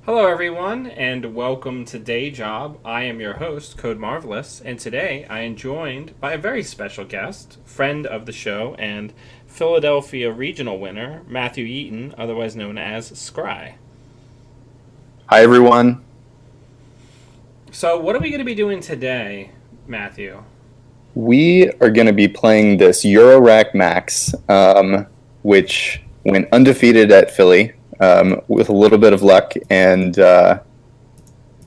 Hello, everyone, and welcome to Day Job. I am your host, Code Marvelous, and today I am joined by a very special guest, friend of the show, and Philadelphia regional winner, Matthew Eaton, otherwise known as Skry. Hi, everyone. So, what are we going to be doing today, Matthew? We are going to be playing this Eurorack Maxx, which went undefeated at Philly with a little bit of luck, and yeah,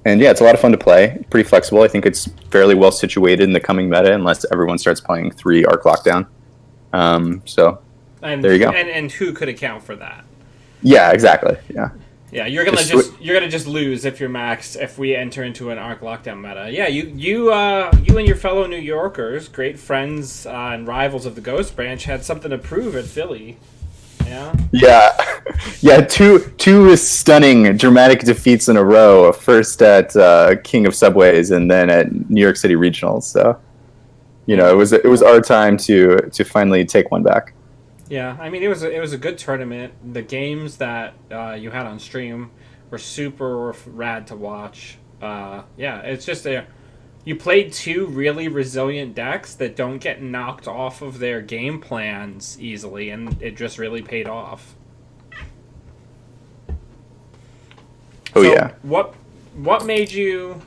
it's a lot of fun to play. Pretty flexible. I think it's fairly well situated in the coming meta, unless everyone starts playing 3 Arc Lockdown. So And there you go. and who could account for that? Yeah, exactly. Yeah. Yeah, you're gonna just lose if you're Maxx if we enter into an Arc Lockdown meta. Yeah, you and your fellow New Yorkers, great friends and rivals of the Ghost Branch, had something to prove at Philly. Yeah. Yeah, yeah. Two stunning, dramatic defeats in a row. First at King of Subways, and then at New York City Regionals. So, it was our time to finally take one back. Yeah, I mean it was a good tournament. The games that you had on stream were super rad to watch. Yeah, it's just you played two really resilient decks that don't get knocked off of their game plans easily, and it just really paid off. Oh So yeah. what made you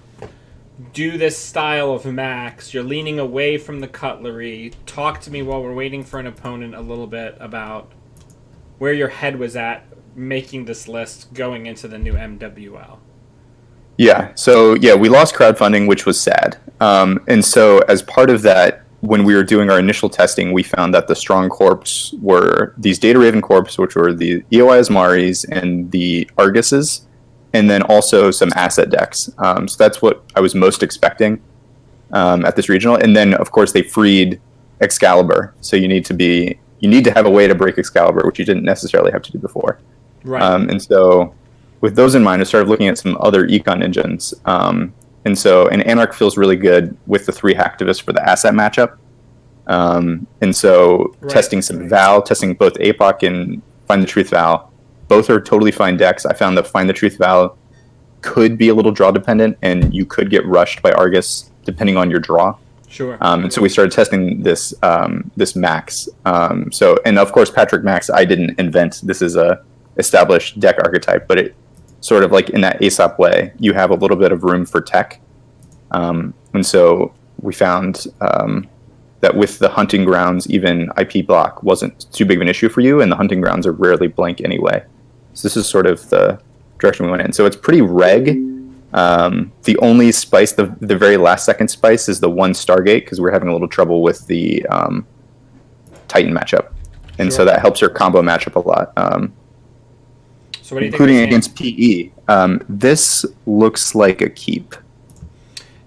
do this style of Maxx? You're leaning away from the cutlery. Talk to me while we're waiting for an opponent a little bit about where your head was at making this list going into the new MWL. Yeah. So yeah, we lost crowdfunding, which was sad. And so as part of that, when we were doing our initial testing, we found that the strong corps were these Data Raven corps, which were the EOI Asmaris and the Arguses, and then also some asset decks. So that's what I was most expecting at this regional. And then of course they freed Excalibur, so you need to have a way to break Excalibur, which you didn't necessarily have to do before. Right. And so with those in mind, I started looking at some other econ engines. And Anarch feels really good with the 3 hacktivists for the asset matchup. And so Right. testing some Val, testing both APOC and Find the Truth Val. Both are totally fine decks. I found that Find the Truth Val could be a little draw dependent, and you could get rushed by Argus depending on your draw. Sure. And so we started testing this Maxx. And of course Patrick Maxx I didn't invent. This is a established deck archetype, but it sort of like in that Aesop way, you have a little bit of room for tech. And so we found that with the hunting grounds, even IP block wasn't too big of an issue for you, and the hunting grounds are rarely blank anyway. So this is sort of the direction we went in. So it's pretty reg. The only spice, the very last second spice, is the 1 Stargate, because we're having a little trouble with the Titan matchup. And so that helps your combo matchup a lot. So what do you Including think? against PE. This looks like a keep.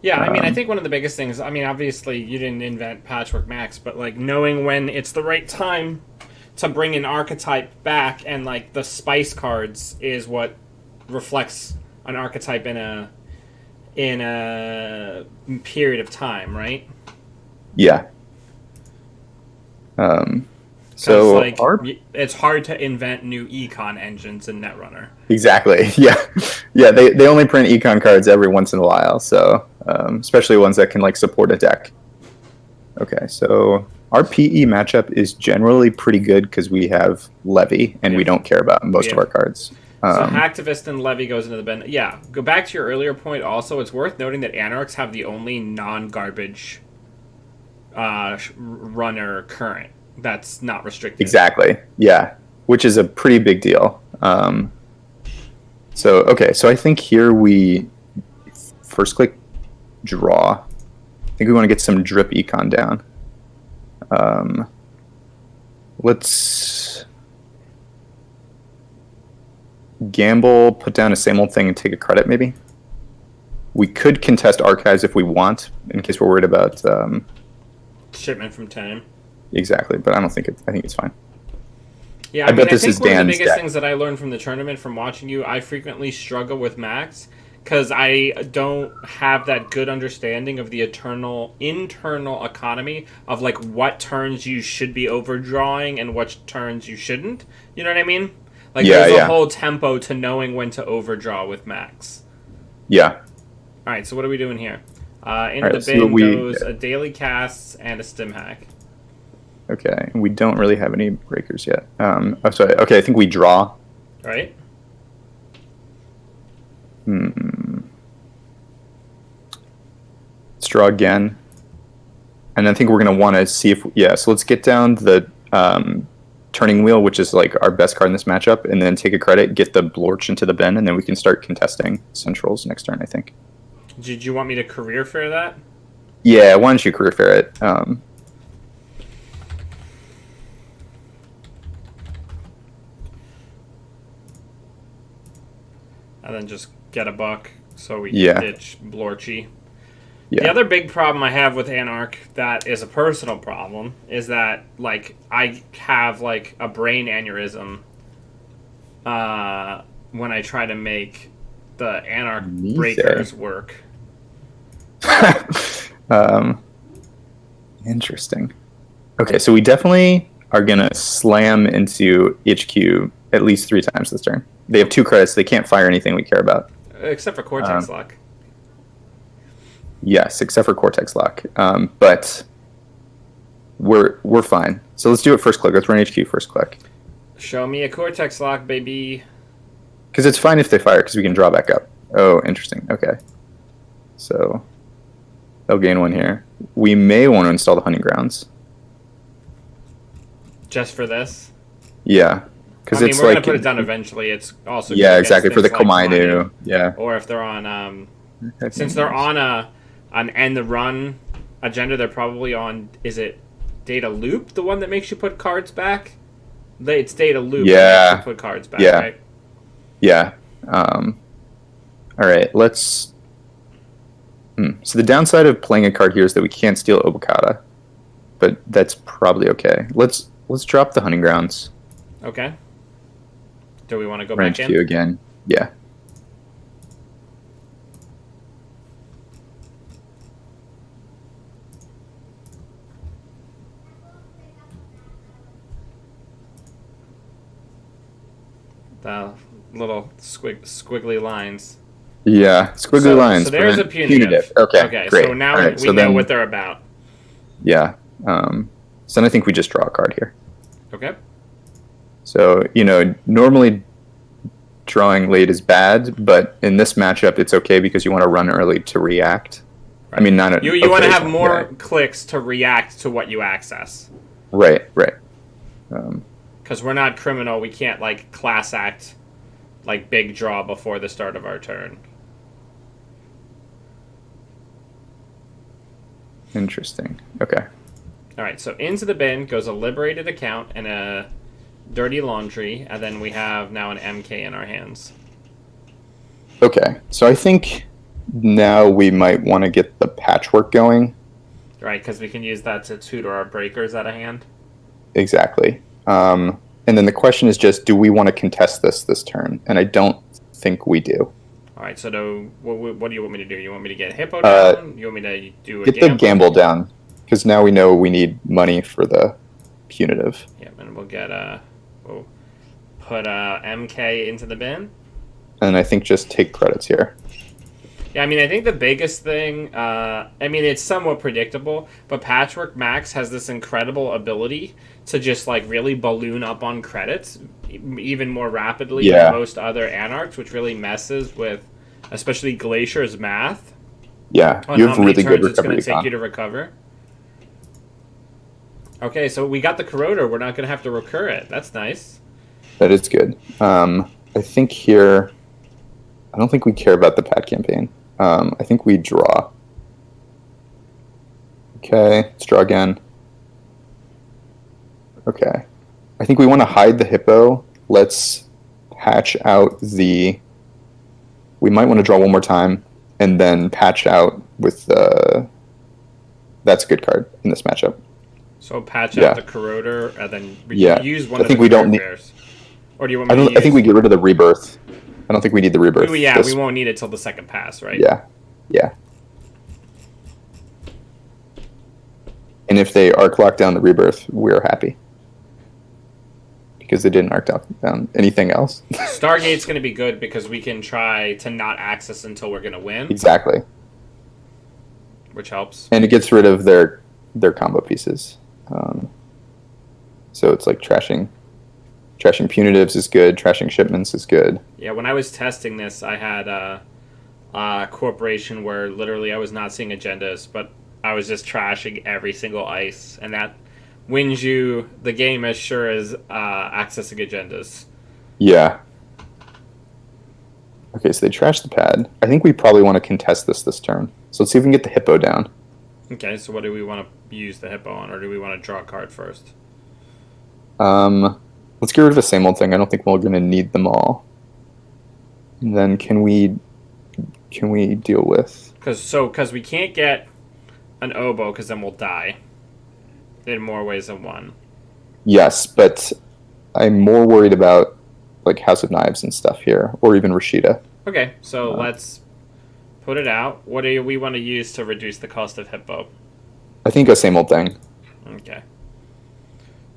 Yeah, I mean, I think one of the biggest things, I mean, obviously you didn't invent Patchwork Max, but like knowing when it's the right time to bring an archetype back, and like the spice cards is what reflects an archetype in a period of time, right? Yeah. So like it's hard to invent new econ engines in Netrunner. exactly. Yeah. They only print econ cards every once in a while, so especially ones that can like support a deck. Okay, so our PE matchup is generally pretty good because we have Levy and we don't care about most of our cards. So Hacktivist and Levy goes into the bin. Yeah, go back to your earlier point. Also, it's worth noting that Anarchs have the only non-garbage runner current that's not restricted. Exactly. Yeah, which is a pretty big deal. So I think here we first click draw. I think we want to get some drip econ down. Let's gamble, put down a same old thing, and take a credit maybe. We could contest archives if we want, in case we're worried about shipment from time. Exactly, but I don't think I think it's fine. Yeah, I bet this think is one of the Dan's biggest deck. things that I learned from the tournament from watching you, I frequently struggle with Maxx because I don't have that good understanding of the internal economy of like what turns you should be overdrawing and what turns you shouldn't. You know what I mean? Like there's a whole tempo to knowing when to overdraw with Maxx. Yeah. All right, so what are we doing here? In Right, the bin goes a daily casts and a stim hack. Okay, we don't really have any breakers yet. Oh, sorry. Okay, I think we draw. Right. Let's draw again. And I think we're going to want to see if... Yeah, so let's get down the turning wheel, which is like our best card in this matchup, and then take a credit, get the Blorch into the bin, and then we can start contesting centrals next turn, I think. Did you want me to career fair that? Yeah, why don't you career fair it? And then just get a buck so we can ditch Blorchy. Yeah. The other big problem I have with Anarch that is a personal problem is that, like, I have, like, a brain aneurysm when I try to make the Anarch breakers work. Interesting. Okay, so we definitely are going to slam into HQ at least 3 times this turn. They have 2 credits. They can't fire anything we care about. Except for Cortex Lock. Yes, except for Cortex Lock. But we're fine. So let's do it first click. Let's run HQ first click. Show me a Cortex Lock, baby. Because it's fine if they fire, because we can draw back up. Oh, interesting. Okay. So they'll gain 1 here. We may want to install the Hunting Grounds. Just for this? Yeah. Because we're going to put it down eventually. It's also exactly, for the Komainu. Yeah. Or if they're on... since they're on an end the run agenda, they're probably on... Is it Data Loop, the one that makes you put cards back? It's Data Loop that makes you put cards back, right? Yeah. All right, let's... So the downside of playing a card here is that we can't steal Obokata, but that's probably okay. Let's drop the Hunting Grounds. Okay. Do we want to go back in? Again. Yeah. The little squiggly lines. Yeah, squiggly lines. So there's a punitive. Okay, great. So now we know what they're about. Yeah. So then I think we just draw a card here. Okay. So, normally drawing late is bad, but in this matchup it's okay because you want to run early to react. Right. I mean, not you want to have more clicks to react to what you access. Right. Because we're not criminal, we can't like class act like big draw before the start of our turn. Interesting. Okay. All right. So into the bin goes a liberated account and a dirty laundry, and then we have now an MK in our hands. Okay. So I think now we might want to get the patchwork going. Right, because we can use that to tutor our breakers out of hand. Exactly. And then the question is just, do we want to contest this turn? And I don't think we do. All right, so what do you want me to do? You want me to get Hippo down? You want me to do a Get the gamble down, because now we know we need money for the punitive. Yeah, and we'll get we'll put MK into the bin. And I think just take credits here. Yeah, I mean, I think the biggest thing, it's somewhat predictable, but Patchwork Maxx has this incredible ability to just, like, really balloon up on credits even more rapidly than most other Anarchs, which really messes with, especially Glacier's math. Yeah, you have really good recovery. It's going to take you to recover. Okay, so we got the Corroder. We're not going to have to recur it. That's nice. That is good. I think here... I don't think we care about the Pat campaign. I think we draw. Okay, let's draw again. Okay. I think we want to hide the Hippo. Let's patch out the... We might want to draw one more time, and then patch out with the... That's a good card in this matchup. So patch out the Corroder, and then use one of the pairs. Or do you want me to use... I think we get rid of the Rebirth. I don't think we need the Rebirth. We won't need it till the second pass, right? Yeah. And if they arc lock down the Rebirth, we're happy. because it didn't arc down anything else. Stargate's going to be good because we can try to not access until we're going to win, Exactly. which helps. And it gets rid of their combo pieces. So it's like trashing punitives is good. Trashing shipments is good. Yeah, when I was testing this, I had a corporation where literally I was not seeing agendas, but I was just trashing every single ice, and that wins you the game as sure as accessing agendas. Yeah. Okay, so they trashed the pad. I think we probably want to contest this turn. So let's see if we can get the hippo down. Okay, so what do we want to use the hippo on, or do we want to draw a card first? Let's get rid of the same old thing. I don't think we're going to need them all. And then can we deal with? Because we can't get an oboe, because then we'll die in more ways than one. Yes, but I'm more worried about like House of Knives and stuff here, or even Rashida. Okay, so let's put it out. What do we want to use to reduce the cost of hippo? I think a same old thing. Okay.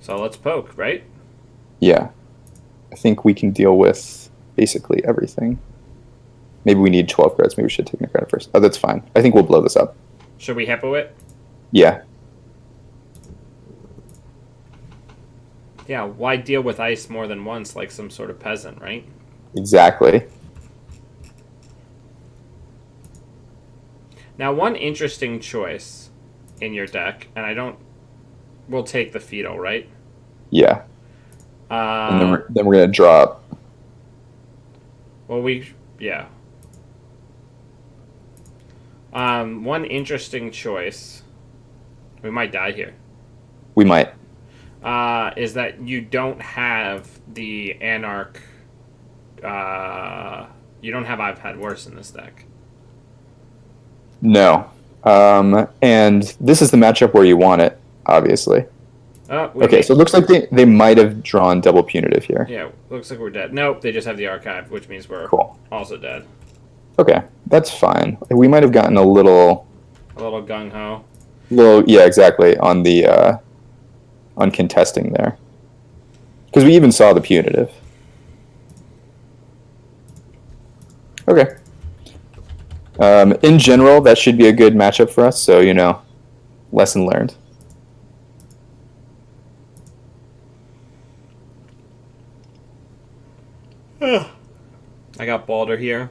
So let's poke, right? Yeah. I think we can deal with basically everything. Maybe we need 12 cards. Maybe we should take a card first. Oh, that's fine. I think we'll blow this up. Should we hippo it? Yeah. Yeah, why deal with ice more than once like some sort of peasant, right? Exactly. Now, one interesting choice in your deck, and we'll take the fetal, right? Yeah. And then we're going to draw up. Well, yeah. One interesting choice, we might die here. We might. Is that you don't have the Anarch. You don't have I've Had Worse in this deck. No. And this is the matchup where you want it, obviously. Okay, so it looks like they might have drawn double punitive here. Yeah, looks like we're dead. Nope, they just have the archive, which means we're also dead. Okay, that's fine. We might have gotten a little gung-ho. Yeah, exactly, on the on contesting there. Because we even saw the punitive. Okay. In general, that should be a good matchup for us, so, lesson learned. I got Balder here.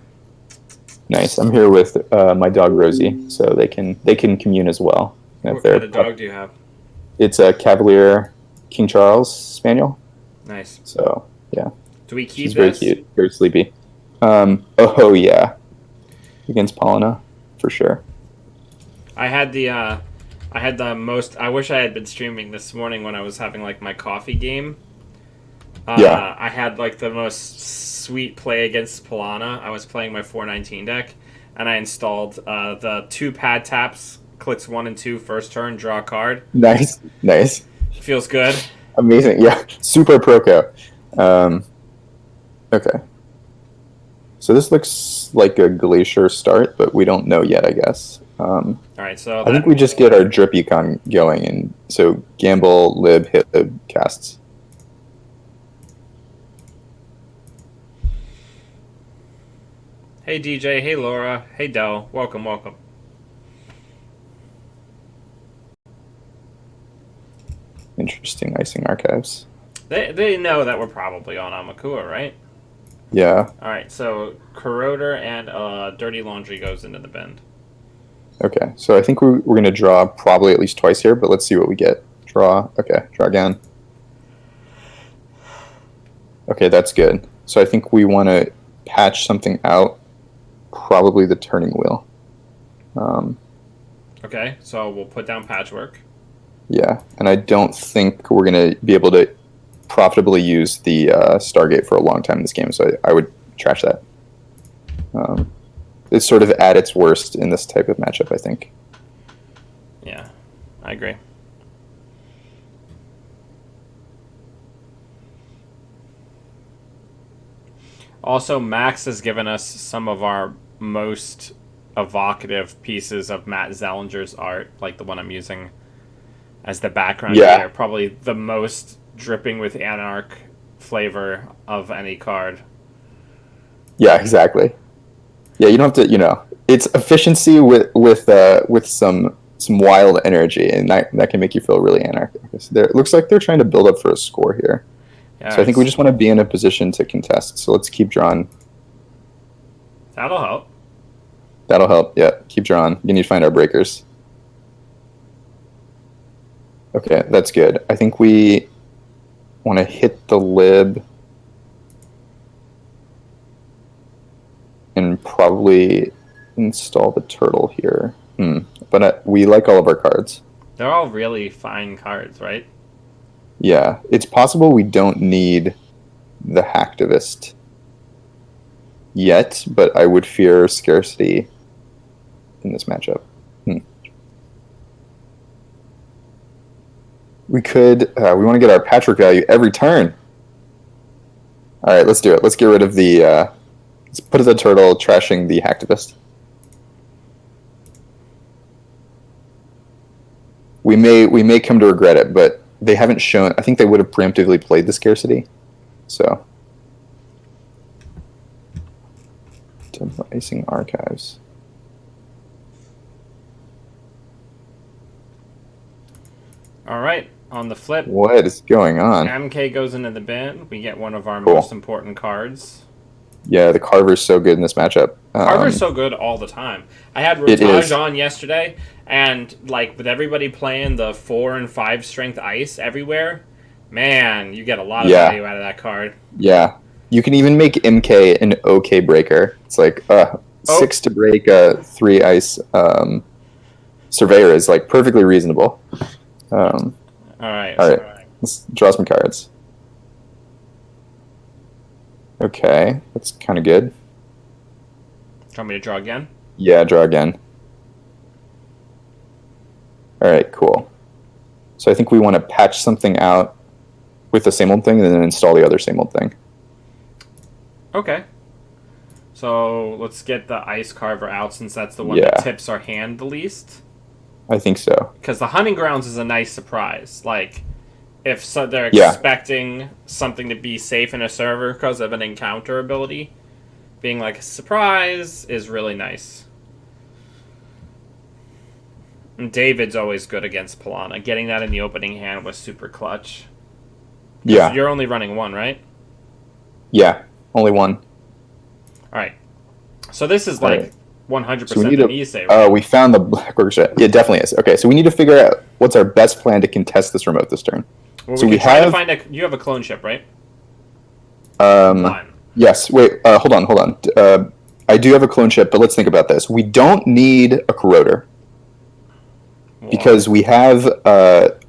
Nice. I'm here with my dog Rosie, so they can commune as well. What kind of dog do you have? It's a Cavalier King Charles Spaniel. Nice. So yeah. Do we keep She's very cute, very sleepy. Oh yeah, against Paulina, for sure. I had the most. I wish I had been streaming this morning when I was having like my coffee game. Yeah. I had like the most sweet play against Polana. I was playing my 419 deck, and I installed the 2 pad taps, clicks 1 and 2 first turn, draw a card. Nice. Feels good. Amazing. Yeah, super proco. Okay. So this looks like a Glacier start, but we don't know yet, I guess. All right, so I think we just get our drip econ going, and so gamble, lib, hit, lib, casts. Hey DJ, hey Laura, hey Del, welcome. Interesting icing archives. They know that we're probably on Amakua, right? Yeah. All right, so Corroder and Dirty Laundry goes into the bend. Okay, so I think we're going to draw probably at least twice here, but let's see what we get. Draw. Okay, draw again. Okay, that's good. So I think we want to patch something out, probably the turning wheel. Okay, so we'll put down Patchwork. Yeah, and I don't think we're going to be able to profitably use the Stargate for a long time in this game, so I would trash that. It's sort of at its worst in this type of matchup, I think. Yeah, I agree. Also, Maxx has given us some of our most evocative pieces of Matt Zellinger's art, like the one I'm using as the background here. Probably the most dripping with Anarch flavor of any card. Yeah, exactly. Yeah, you don't have to. It's efficiency with some wild energy, and that can make you feel really anarchic. It looks like they're trying to build up for a score here. Yeah, so I think we just want to be in a position to contest. So let's keep drawing. That'll help. That'll help. Yeah, keep drawing. You need to find our breakers. Okay, that's good. I think we want to hit the lib and probably install the turtle here. But we like all of our cards. They're all really fine cards, right? Yeah, it's possible we don't need the hacktivist yet, but I would fear scarcity in this matchup. We could. We want to get our patchwork value every turn. All right, let's do it. Let's get rid of the. Let's put the turtle, trashing the hacktivist. We may come to regret it, but they haven't shown. I think they would have preemptively played the scarcity. So. Devising archives. All right. On the flip, what is going on? MK goes into the bin. We get one of our most important cards. Yeah, the Carver's so good in this matchup. Carver's so good all the time. I had Rotage on yesterday, and like with everybody playing the 4 and 5 strength ice everywhere, man, you get a lot of value out of that card. Yeah. You can even make MK an OK breaker. It's like 6 to break a 3 ice Surveyor is like perfectly reasonable. All right. Let's draw some cards. Okay, that's kind of good. Do you want me to draw again? Yeah, draw again. All right, cool. So I think we want to patch something out with the same old thing and then install the other same old thing. Okay. So let's get the Ice Carver out since that's the one that tips our hand the least. I think so. Because the Hunting Grounds is a nice surprise. Like, if they're expecting something to be safe in a server because of an encounter ability, being like a surprise is really nice. And David's always good against Polana. Getting that in the opening hand was super clutch. Yeah. You're only running one, right? Yeah, only one. Alright. So this is like 100% an easy, right? We found the black workshop. It definitely is. Okay, so we need to figure out what's our best plan to contest this remote this turn. Well, so we try to find you have a clone ship, right? Yes. Wait. Hold on. I do have a clone ship, but let's think about this. We don't need a corroder because we have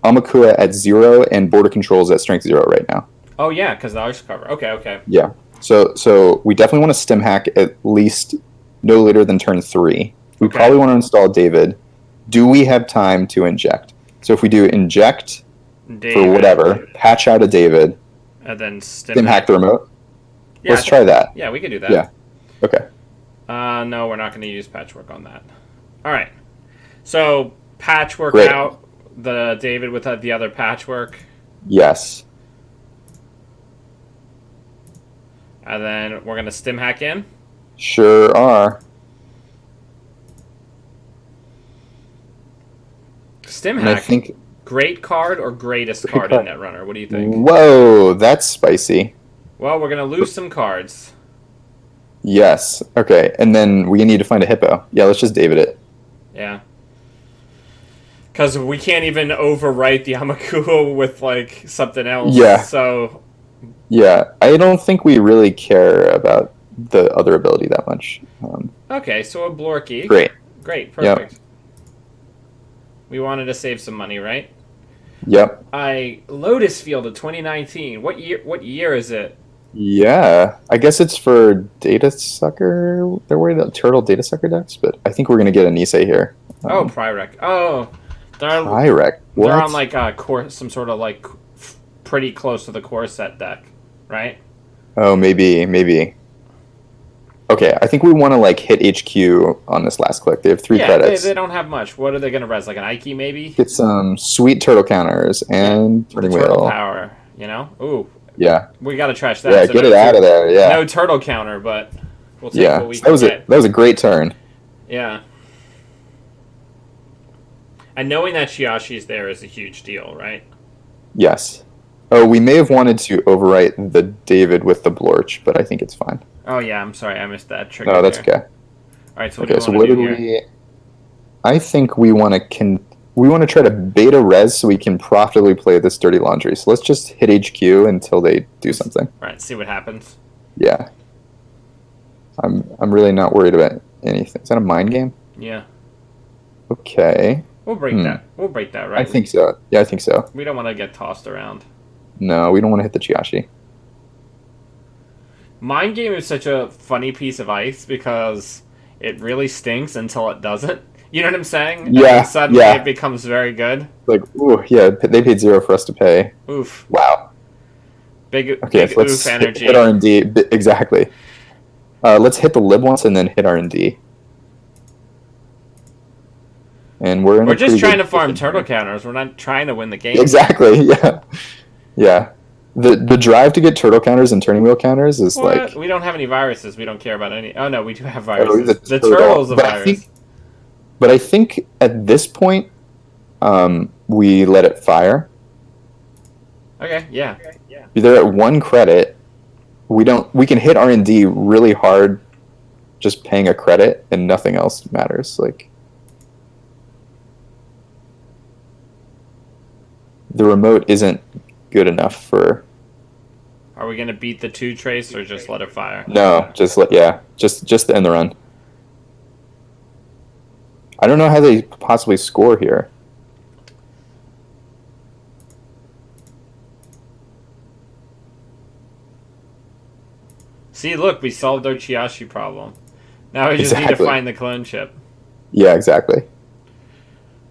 Amakura at 0 and border controls at strength 0 right now. Oh yeah, because the ice cover. Okay. Yeah. So we definitely want to stim hack at least no later than turn 3. We probably want to install David. Do we have time to inject? So if we do inject for whatever, patch out a David, and then stim hack the remote. Yeah, let's try that. Yeah, we could do that. Yeah. Okay. No, we're not going to use patchwork on that. All right. So patchwork out the David with the other patchwork. Yes. And then we're going to stim hack in. Sure are. Stim hack. I think great card or greatest card in Netrunner? What do you think? Whoa, that's spicy. Well, we're going to lose some cards. Yes. Okay, and then we need to find a hippo. Yeah, let's just David it. Yeah. Because we can't even overwrite the Amakuo with, like, something else. Yeah. So... Yeah, I don't think we really care about the other ability that much. Okay, so a Blorky. Great, perfect. Yep. We wanted to save some money, right? Yep. Lotus Field of 2019. What year is it? Yeah, I guess it's for Data Sucker. They're worried about Turtle Data Sucker decks, but I think we're gonna get a Nisei here. Pyrek. Oh, Pyrek. What? They're on like a some sort of like pretty close to the core set deck, right? Oh, maybe. Okay, I think we want to like hit HQ on this last click. They have 3 credits. They don't have much. What are they going to res? Like an Ike maybe? Get some sweet turtle counters and turning wheel. Turtle power, you know? Ooh. Yeah. We got to trash that. Yeah, So get it out of there. Yeah. no turtle counter, but we'll take Yeah. what we So can get. that was a great turn. Yeah. And knowing that Shiashi's there is a huge deal, right? Yes. Oh, we may have wanted to overwrite the David with the Blorch, but I think it's fine. Oh yeah, I'm sorry, I missed that trigger. No, that's there. okay. All right, so what Okay, do so you what want to did do here? we? I think we want to try to beta res so we can profitably play this dirty laundry. So let's just hit HQ until they do something. All right, see what happens. Yeah. I'm really not worried about anything. Is that a mind game? Yeah. Okay. We'll break that. We'll break that, right? I think so. Yeah, I think so. We don't want to get tossed around. No, we don't want to hit the Chiashi. Mind game is such a funny piece of ice because it really stinks until it doesn't. You know what I'm saying? Yeah. And then suddenly yeah. it becomes very good. Like, ooh, yeah, they paid 0 for us to pay. Oof. Wow. Big Okay, big so let's oof energy. hit R&D. Exactly. Let's hit the lib once and then hit R&D. And we're just trying to farm turtle counters. We're not trying to win the game. Exactly. Yeah. Yeah. The drive to get turtle counters and turning wheel counters is What? like. We don't have any viruses. We don't care about any. Oh no, we do have viruses. The turtle's a virus. But I think at this point, we let it fire. Okay. Yeah. They're at 1 credit. We can hit R&D really hard, just paying a credit, and nothing else matters. Like. The remote isn't good enough for. Are we gonna beat the 2 trace or just let it fire? No, just end the run. I don't know how they possibly score here. See, look, we solved our Chiashi problem. Now we just need to find the clone chip. Yeah, exactly.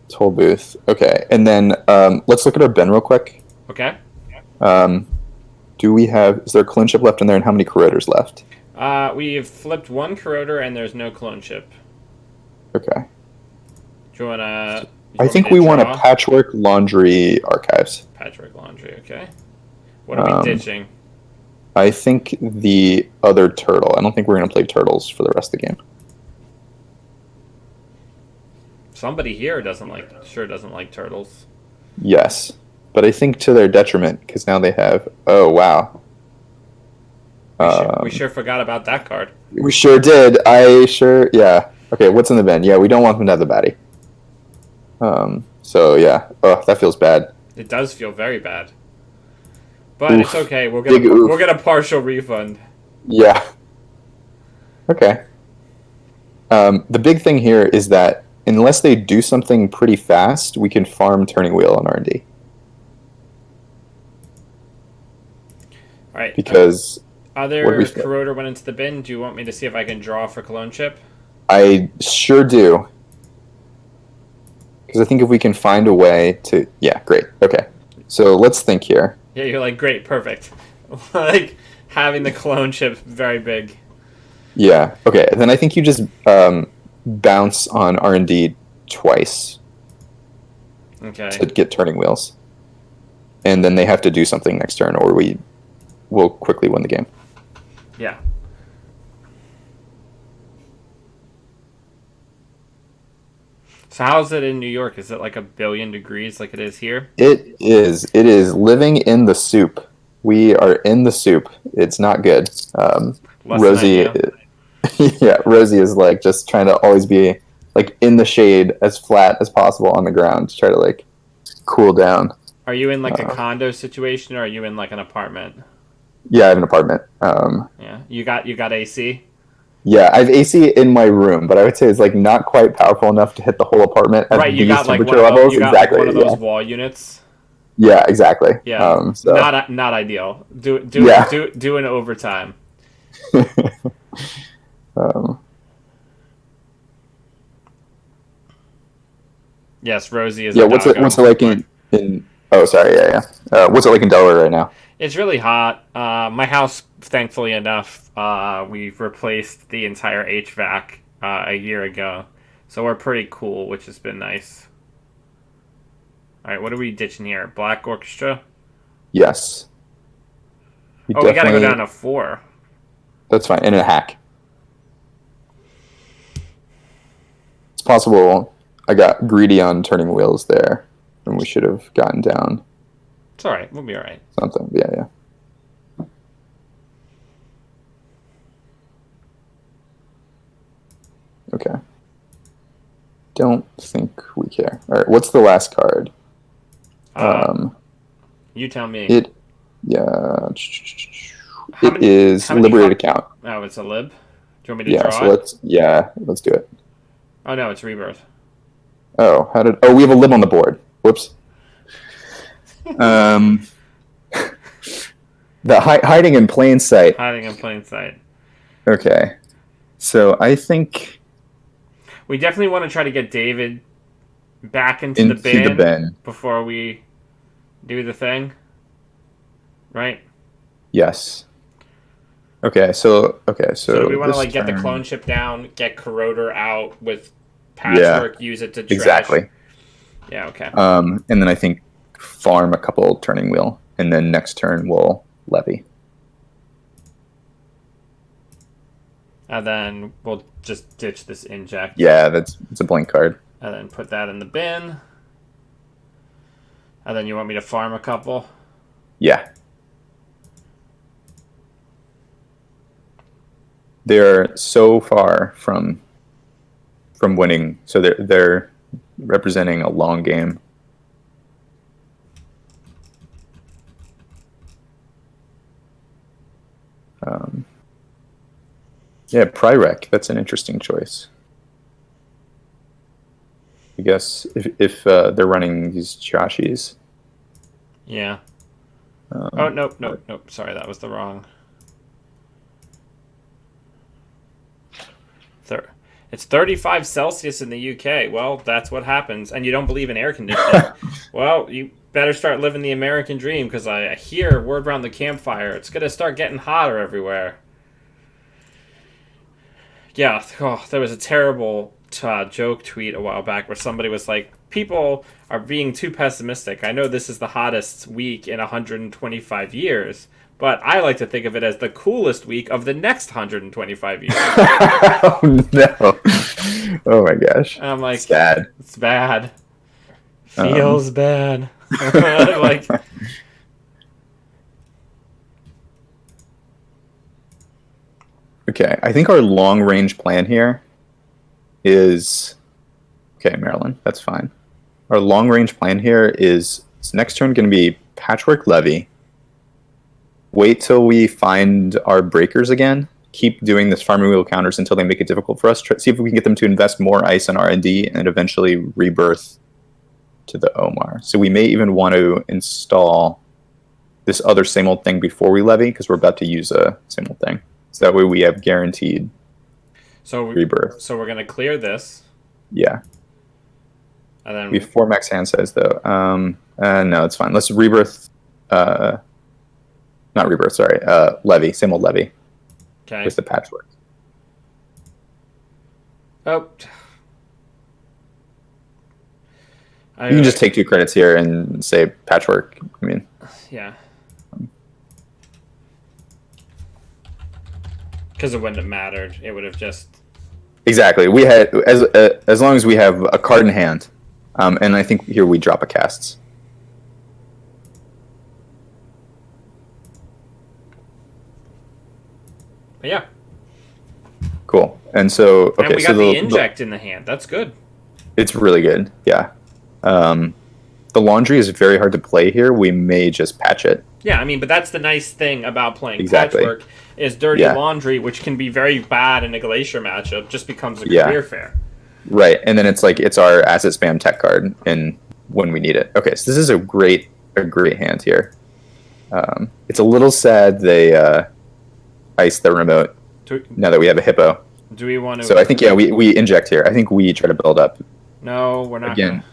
Toll booth. Okay, and then let's look at our bin real quick. Okay. Is there a clone chip left in there, and how many corroders left? We've flipped 1 corroder, and there's no clone chip. Okay. Do you wanna? I think we want a patchwork laundry archives. Patchwork laundry. Okay. What are we ditching? I think the other turtle. I don't think we're gonna play turtles for the rest of the game. Somebody here doesn't like turtles. Yes, but I think to their detriment because now they have. Oh wow. We sure forgot about that card. We sure did. Yeah. Okay, what's in the bin? Yeah, we don't want them to have the baddie. So yeah. Oh, that feels bad. It does feel very bad. But oof. It's okay. We'll get a partial refund. Yeah. Okay. The big thing here is that unless they do something pretty fast, we can farm turning wheel on R&D. All right. Because other corroder went into the bin. Do you want me to see if I can draw for clone chip? I sure do. Because I think if we can find a way to... Yeah, great. Okay. So let's think here. Yeah, you're like, great, perfect. Like, having the clone chip very big. Yeah. Okay, then I think you just bounce on R&D twice. Okay. To get turning wheels. And then they have to do something next turn, or we will quickly win the game. Yeah. So how's it in New York? Is it like 1 billion degrees like it is here? It is. It is living in the soup. We are in the soup. It's not good. Rosie, yeah, Rosie is like just trying to always be like in the shade, as flat as possible on the ground to try to like cool down. Are you in like a condo situation, or are you in like an apartment? Yeah, I have an apartment. Yeah, you got AC. Yeah, I have AC in my room, but I would say it's like not quite powerful enough to hit the whole apartment at right, you these got temperature like levels. you got exactly. Like one of those wall units. Yeah, exactly. Yeah, so. not ideal. Do an overtime. Yes, Rosie is. Yeah, what's it like in? Oh, sorry. Yeah. What's it like in Delaware right now? It's really hot. My house, thankfully enough, we've replaced the entire HVAC a year ago, so we're pretty cool, which has been nice. All right, what are we ditching here? Black Orchestra? Yes. You Oh, we gotta go definitely- down to 4. That's fine. And a hack. It's possible I got greedy on turning wheels there, and we should have gotten down It's all right. We'll be all right. something. Yeah. Okay. Don't think we care. All right. What's the last card? You tell me. Yeah. How It many- is how many liberated account. Oh, it's a lib? Do you want me to Yeah. draw So it? let's do it. Oh, no, it's rebirth. Oh, we have a lib on the board. Whoops. The hiding in plain sight. Hiding in plain sight. Okay. So I think We definitely want to try to get David back into the bin before we do the thing. Right? Yes. Okay, so So do we want to this get the turn- clone chip down, get Corroder out with Patchwork, use it to trash. Exactly. Yeah, okay. And then I think farm a couple turning wheel, and then next turn we'll levy. And then we'll just ditch this inject. Yeah, it's a blank card. And then put that in the bin. And then you want me to farm a couple? Yeah. They're so far from winning, so they're representing a long game. Yeah, Pryrek. That's an interesting choice. I guess if they're running these Joshis. Yeah. Oh, nope. Sorry, that was the wrong. It's 35 Celsius in the UK. Well, that's what happens. And you don't believe in air conditioning. Well, you better start living the American dream, because I hear word around the campfire. It's going to start getting hotter everywhere. Yeah, there was a terrible joke tweet a while back where somebody was like, people are being too pessimistic. I know this is the hottest week in 125 years, but I like to think of it as the coolest week of the next 125 years. Oh, no. Oh, my gosh. And I'm like, sad. It's bad. Feels bad. Like, okay, I think our long-range plan here is... Okay, Maryland, that's fine. Our long-range plan here is next turn going to be Patchwork Levy. Wait till we find our breakers again. Keep doing this farming wheel counters until they make it difficult for us. See if we can get them to invest more ice in R&D and eventually rebirth to the Omar. So we may even want to install this other same old thing before we levy, because we're about to use a same old thing. So that way we have guaranteed rebirth. So we're going to clear this. Yeah. And then We have 4 max hand size, though. No, it's fine. Let's rebirth... not rebirth, sorry. Levy. Same old levy. Okay. With the patchwork. Oh. You can just take 2 credits here and say patchwork. I mean... Yeah. Because it wouldn't have mattered. It would have just... Exactly. We had... As long as we have a card in hand. And I think here we drop a casts. But yeah. Cool. And so... Okay, and we got the inject in the hand. That's good. It's really good. Yeah. The laundry is very hard to play here. We may just patch it. Yeah, I mean, but that's the nice thing about playing Exactly. Patchwork is Dirty Laundry, which can be very bad in a Glacier matchup, just becomes a career fair. Right, and then it's like it's our asset spam tech card and when we need it. Okay, so this is a great hand here. It's a little sad they ice the remote now that we have a hippo. Do we want to... So I think, yeah, we inject here. I think we try to build up. No, we're not again.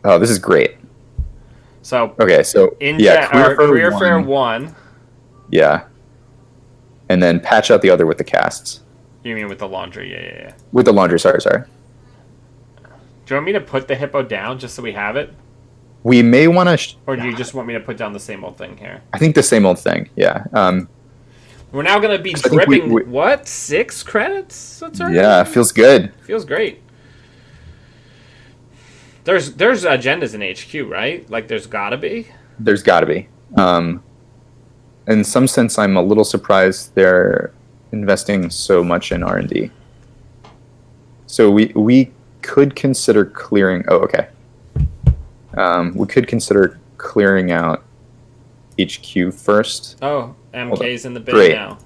Oh, this is great. So okay, so career fair 1. Yeah, and then patch out the other with the casts. You mean with the laundry? Yeah. With the laundry, sorry. Do you want me to put the hippo down just so we have it? We may want to. Or do you just want me to put down the same old thing here? I think the same old thing. Yeah. We're now going to be I think dripping, what, 6 credits? That's right. Yeah, feels good. Feels great. There's agendas in HQ, right? Like, there's got to be. There's got to be. In some sense, I'm a little surprised they're investing so much in R&D. So we could consider clearing. Oh, okay. We could consider clearing out HQ first. Oh, MK's in the bin Great. now.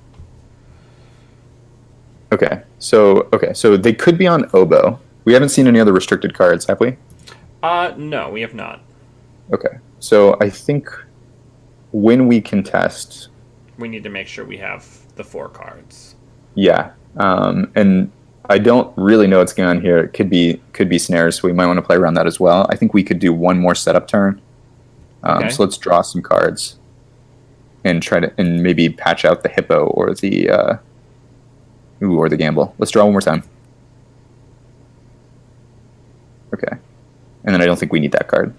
Okay, so they could be on Oboe. We haven't seen any other restricted cards, have we? No, we have not. Okay, so I think when we contest, We need to make sure we have the 4 cards. yeah, and I don't really know what's going on here. It could be snares, so we might want to play around that as well. I think we could do one more setup turn. Okay. So let's draw some cards and try to maybe patch out the hippo or the or the gamble. Let's draw one more time. Okay, and then I don't think we need that card.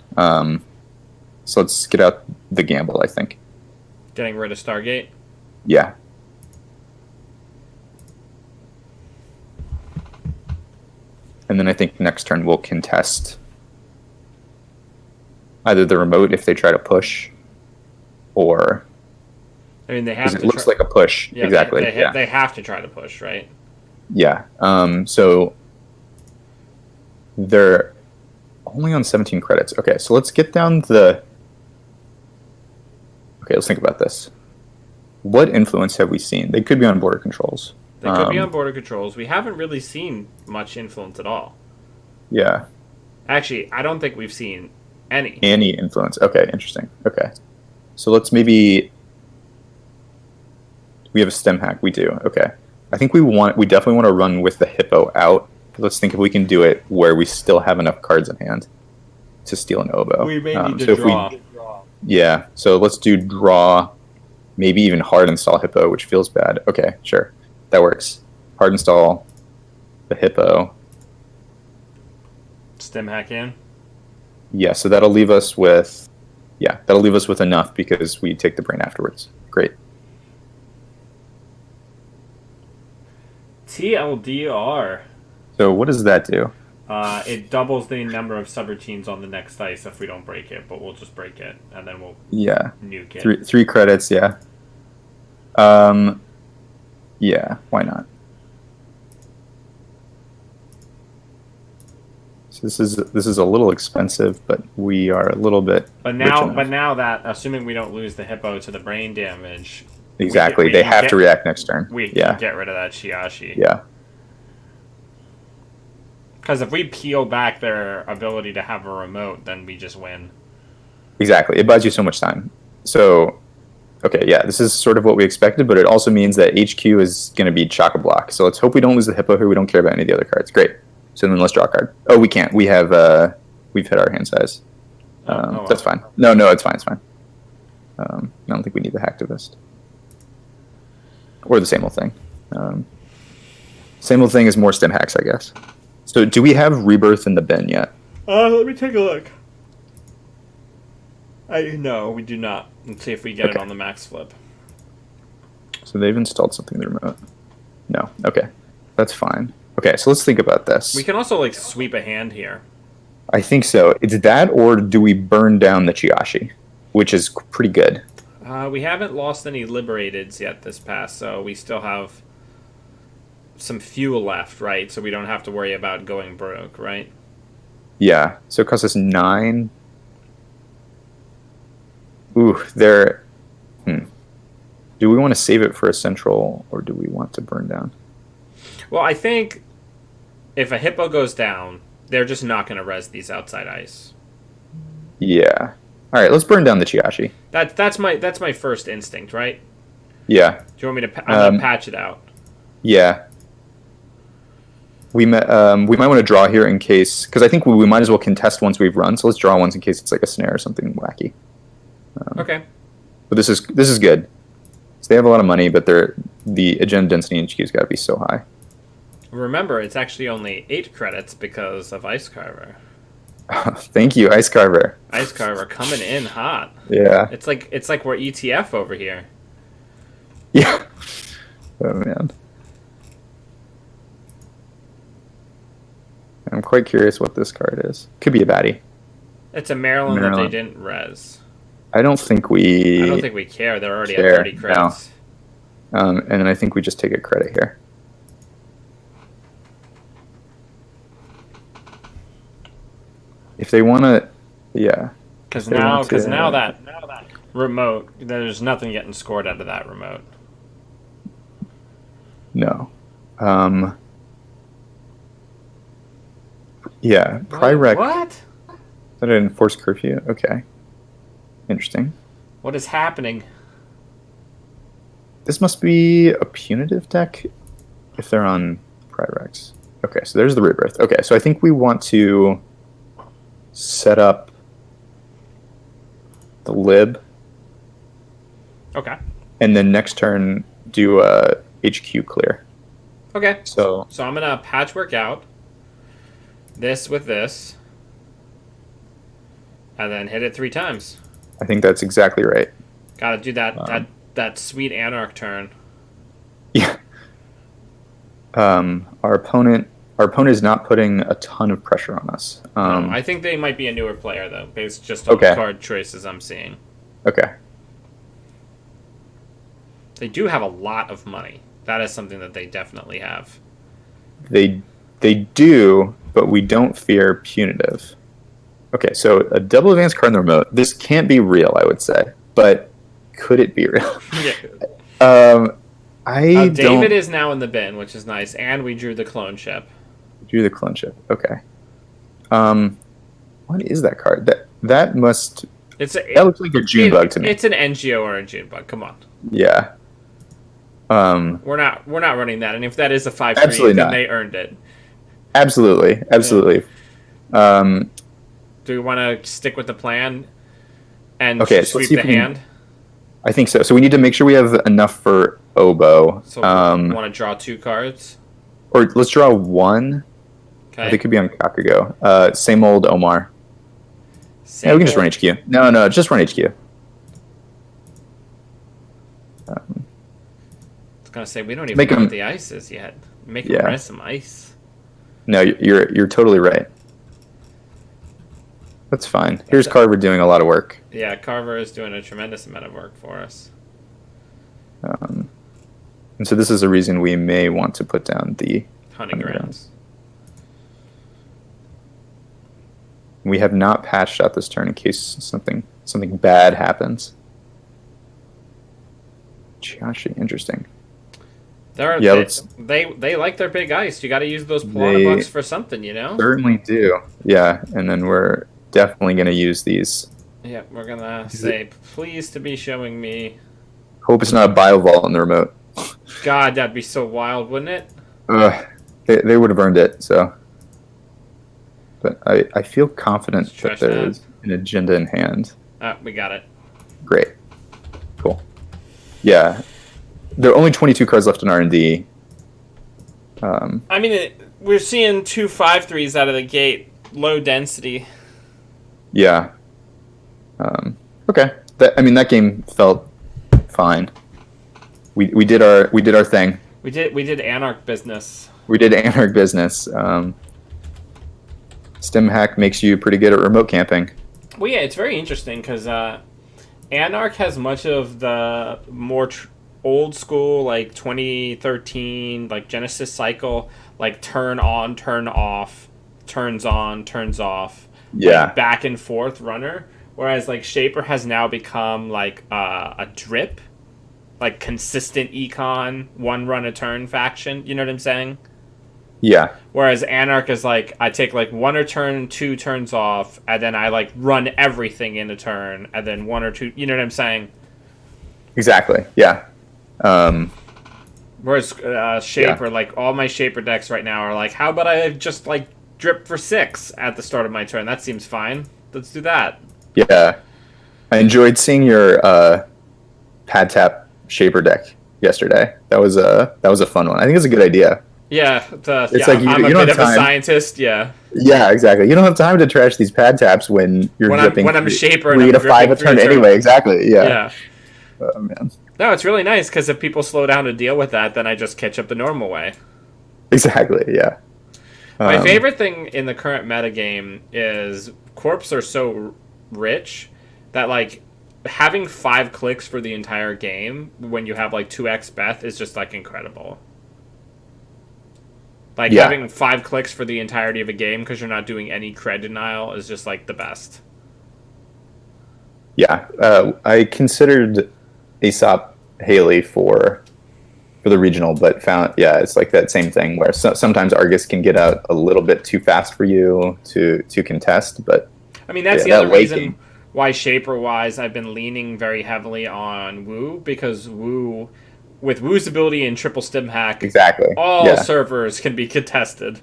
So let's get out the gamble, I think. Getting rid of Stargate? Yeah. And then I think next turn we'll contest either the remote if they try to push, or I mean, they have to. it looks like a push. Yeah, exactly. They have to try to push, right? Yeah. So they're only on 17 credits. Okay, so let's get down the. Okay, let's think about this. What influence have we seen? They could be on border controls. They could be on border controls. We haven't really seen much influence at all. Yeah. Actually, I don't think we've seen any. Any influence. Okay, interesting. Okay. So let's maybe. We have a stem hack. We do. Okay. I think we definitely want to run with the hippo out. Let's think if we can do it where we still have enough cards in hand to steal an oboe. We may need to draw. Yeah. So let's do draw, maybe even hard install hippo, which feels bad. Okay, sure. That works. Hard install the hippo. Stem hack in. Yeah, so that'll leave us with enough because we take the brain afterwards. Great. TLDR. So what does that do? It doubles the number of subroutines on the next dice if we don't break it, but we'll just break it and then we'll nuke it. Three credits, yeah. Yeah, why not? So this is a little expensive, but we are a little bit. But now that assuming we don't lose the hippo to the brain damage. Exactly, they have to react next turn. We can get rid of that Shiashi. Yeah. Because if we peel back their ability to have a remote, then we just win. Exactly. It buys you so much time. So, okay, yeah, this is sort of what we expected, but it also means that HQ is going to be chock-a-block. So let's hope we don't lose the hippo here. We don't care about any of the other cards. Great. So then let's draw a card. Oh, we can't. We have, we've hit our hand size. Well. That's fine. No, it's fine. It's fine. I don't think we need the hacktivist. Or the same old thing. Same old thing is more stem hacks, I guess. So do we have Rebirth in the bin yet? Let me take a look. No, we do not. Let's see if we get it on the Maxx flip. So they've installed something in the remote. No. Okay. That's fine. Okay, so let's think about this. We can also, sweep a hand here. I think so. It's that, or do we burn down the Chiashi, which is pretty good. We haven't lost any Liberateds yet this pass, so we still have some fuel left, right? So we don't have to worry about going broke, right? Yeah. So it costs us 9. Ooh, they're... Do we want to save it for a central, or do we want to burn down? Well, I think if a hippo goes down, they're just not going to res these outside ice. Yeah. All right, let's burn down the Chiashi. That's my first instinct, right? Yeah. Do you want me to? I'm gonna patch it out. Yeah. We might want to draw here in case, because I think we might as well contest once we've run. So let's draw once in case it's like a snare or something wacky. Okay. But this is good. So they have a lot of money, but the agenda density in HQ's got to be so high. Remember, it's actually only 8 credits because of Ice Carver. Thank you, Ice Carver. Ice Carver coming in hot. Yeah. It's like we're ETF over here. Yeah. Oh man. I'm quite curious what this card is. Could be a baddie. It's a Maryland that they Maryland. didn't res. I don't think we. I don't think we care. They're already care, at 30 credits. No. And then I think we just take a credit here. If they want to, yeah. Because They now, want to- now that remote, there's nothing getting scored out of that remote. No. Yeah, Pry-Rec. What? Is that an enforced curfew? Okay. Interesting. What is happening? This must be a punitive deck if they're on Pry-Recs. Okay, so there's the Rebirth. Okay, so I think we want to set up the lib, Okay. and then next turn do a HQ clear. Okay. So So I'm gonna patchwork out this with this, and then hit it 3 times. I think that's exactly right. Gotta do that sweet Anarch turn. Yeah. Our opponent is not putting a ton of pressure on us. I think they might be a newer player though, based just on Okay. the card choices I'm seeing. Okay. They do have a lot of money. That is something that they definitely have. They do, but we don't fear punitive. Okay, so a double advanced card in the remote. This can't be real, I would say, but could it be real? Yeah. I David don't is now in the bin, which is nice, and we drew the clone ship. do the clone ship. Okay. What is that card? That must. That looks like a June bug to me. It's an NGO or a June bug. Come on. Yeah. We're not running that, and if that is a 5/3, Absolutely then not. they earned it. Absolutely. Do we want to stick with the plan and Okay, so sweep let's see the if we can- hand? I think so. So we need to make sure we have enough for oboe. So we want to draw 2 cards. Or let's draw one. Okay. They could be on Kakugo. Same old Omar. Yeah, we can just run HQ. No, just run HQ. I was gonna say we don't even Make know them- what the ice is yet. Make them Yeah. res some ice. No, you're totally right. That's fine. Here's Carver doing a lot of work. Yeah, Carver is doing a tremendous amount of work for us. And so this is a reason we may want to put down the Hunting grounds. We have not patched out this turn in case something bad happens. Chiashi, interesting. Yeah, They like their big ice. You got to use those Piranha bucks for something, you know? Certainly do. Yeah, and then we're definitely going to use these. Yeah, we're going to say, please to be showing me. Hope it's not a Biovault in the remote. God, that'd be so wild, wouldn't it? They would have earned it, so. But I feel confident that Trash there's an agenda in hand. We got it. Great. Cool. Yeah. There are only 22 cards left in R&D. I mean, we're seeing 2 5/3s out of the gate. Low density. Yeah. Okay. That game felt fine. We did our thing. We did Anarch business. We did Anarch business. Stim hack makes you pretty good at remote camping. Well, yeah, it's very interesting because Anarch has much of the more old school, like 2013, like Genesis cycle, like turn on, turn off, turns on, turns off, Yeah. like back and forth runner. Whereas like Shaper has now become like a drip, like consistent econ, 1 run a turn faction. You know what I'm saying? Yeah. Whereas Anarch is like, I take like 1 a turn, 2 turns off, and then I like run everything in a turn, and then 1 or 2, you know what I'm saying? Exactly. Yeah. Whereas Shaper, like all my Shaper decks right now are like, how about I just like drip for 6 at the start of my turn? That seems fine. Let's do that. Yeah. I enjoyed seeing your pad tap Shaper deck yesterday. That was a fun one. I think it's a good idea. Yeah, It's like I'm a you don't bit have of a time. scientist. Yeah, Yeah, exactly. You don't have time to trash these pad taps when you're dripping when I'm a shaper and three I'm to five dripping a through the turn anyway. tournament. Exactly. Yeah. Yeah. Oh man. No, it's really nice because if people slow down to deal with that, then I just catch up the normal way. Exactly. Yeah. My Um, favorite thing in the current metagame is corps are so rich that like having 5 clicks for the entire game when you have like 2x Beth is just like incredible. Like yeah. having 5 clicks for the entirety of a game because you're not doing any cred denial is just like the best. Yeah. I considered Aesop Haley for the regional, but found it's like that same thing where sometimes Argus can get out a little bit too fast for you to contest, but I mean, that's yeah, the that other late reason game. why shaper wise I've been leaning very heavily on Wu because Wu, with Wu's ability in triple stim hack, Exactly. all Yeah. servers can be contested.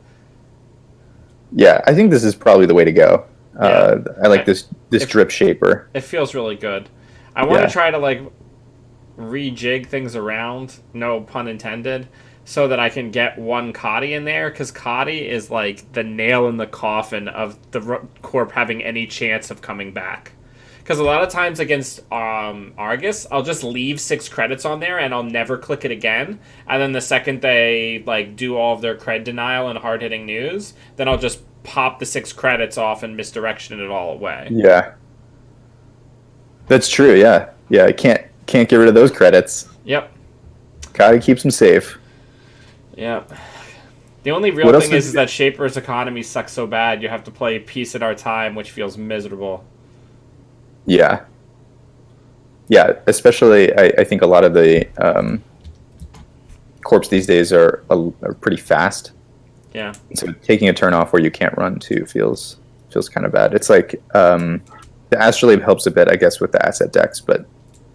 Yeah. I think this is probably the way to go. Yeah, I like I, this it drip shaper. it feels really good. I want to Yeah. try to like rejig things around, no pun intended, so that I can get one Cotty in there because Cotty is like the nail in the coffin of the Corp having any chance of coming back. Because a lot of times against Argus, I'll just leave 6 credits on there and I'll never click it again. And then the second they like do all of their cred denial and hard hitting news, then I'll just pop the 6 credits off and misdirection it all away. Yeah. That's true. Yeah. Yeah. I can't get rid of those credits. Yep. Gotta keep them safe. Yep. The only real What else thing is is that Shaper's economy sucks so bad you have to play Peace in Our Time, which feels miserable. Yeah. Yeah. Especially, I think a lot of the corps these days are pretty fast. Yeah. So taking a turn off where you can't run too feels kind of bad. It's like the Astrolabe helps a bit, I guess, with the asset decks, but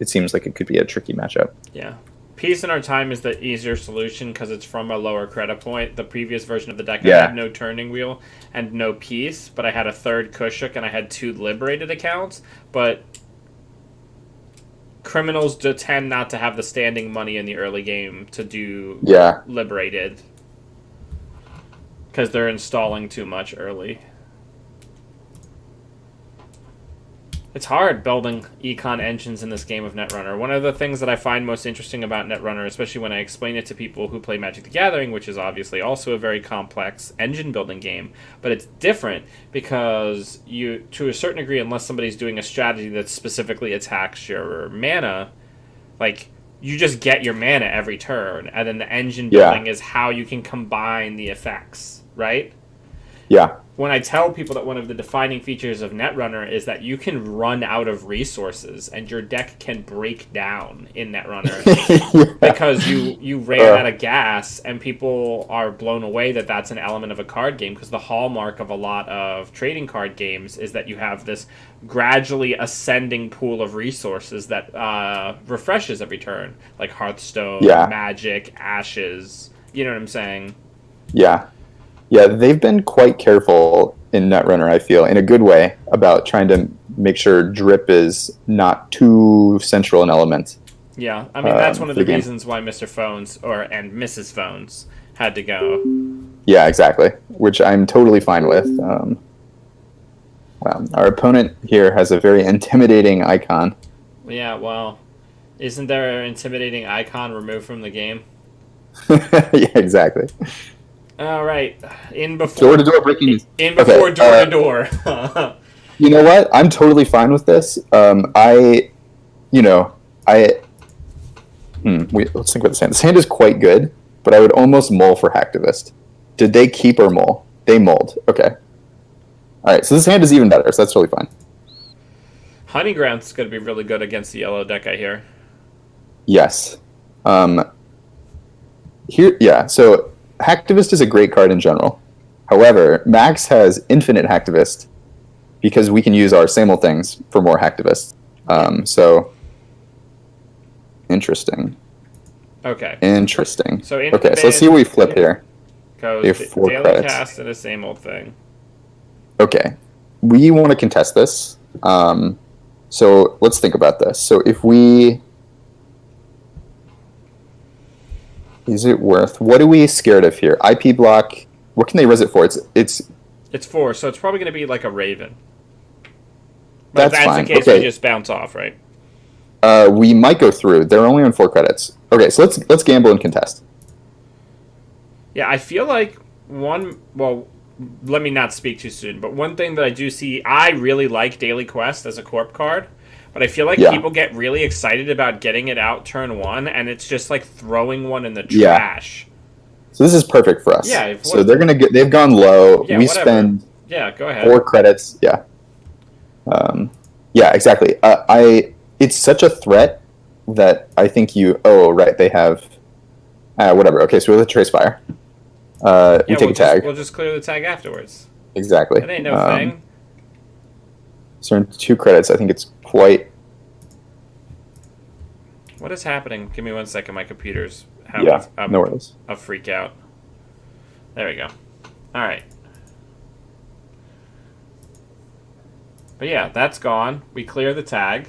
it seems like it could be a tricky matchup. Yeah. Peace in Our Time is the easier solution because it's from a lower credit point. The previous version of the deck, I Yeah. had no Turning Wheel and no Peace, but I had a third Kushuk and I had 2 Liberated accounts. But criminals do tend not to have the standing money in the early game to do Yeah. Liberated because they're installing too much early. It's hard building econ engines in this game of Netrunner. One of the things that I find most interesting about Netrunner, especially when I explain it to people who play Magic the Gathering, which is obviously also a very complex engine building game, but it's different because you, to a certain degree, unless somebody's doing a strategy that specifically attacks your mana, like you just get your mana every turn, and then the engine building is how you can combine the effects, right? Yeah. When I tell people that one of the defining features of Netrunner is that you can run out of resources and your deck can break down in Netrunner because you ran out of gas, and people are blown away that that's an element of a card game because the hallmark of a lot of trading card games is that you have this gradually ascending pool of resources that refreshes every turn, like Hearthstone, Yeah. Magic, Ashes. You know what I'm saying? Yeah. Yeah, they've been quite careful in Netrunner, I feel, in a good way, about trying to make sure drip is not too central an element. Yeah, I mean that's one of for the the game. reasons why Mr. Phones and Mrs. Phones had to go. Yeah, exactly. Which I'm totally fine with. Wow. Our opponent here has a very intimidating icon. Yeah, well, isn't there an intimidating icon removed from the game? Yeah, exactly. All right, in before Door-to-door breaking news. in before Okay, door to door. You know what? I'm totally fine with this. I, you know, I. Let's think about this hand. This hand is quite good, but I would almost mull for Hacktivist. Did they keep or mull? They mulled. Okay. All right. So this hand is even better. So that's totally fine. Honeyground's going to be really good against the yellow deck, I hear. Yes. Here, yeah. So Hacktivist is a great card in general. However, Maxx has infinite Hacktivist because we can use our Samel things for more Hacktivist. So interesting. Okay. Interesting. So Okay, so let's see what we flip here. Goes We have 4 daily credits. cast and the same old thing. Okay. We want to contest this. So let's think about this. So if we... Is it worth? What are we scared of here? IP block. What can they res it for? It's 4, so it's probably going to be like a Raven. But if That's that's fine. the case, Okay. we just bounce off, right? We might go through. They're only on 4 credits. Okay, so let's gamble and contest. Yeah, I feel like well, let me not speak too soon, but one thing that I do see, I really like Daily Quest as a Corp card, but I feel like Yeah. people get really excited about getting it out turn 1, and it's just like throwing one in the Yeah. trash. So this is perfect for us. Yeah, So they've gone low. Yeah, We whatever. spend Yeah, go ahead. 4 credits. Yeah. Yeah, exactly. It's such a threat that I think you. Oh, right. They have. Whatever. Okay, so we have a trace fire. We take a tag. We'll just clear the tag afterwards. Exactly. It ain't no thing. So in 2 credits, I think it's quite. What is happening? Give me 1 second. My computer's having Yeah. No worries. a freak out. There we go. All right. But yeah, that's gone. We clear the tag,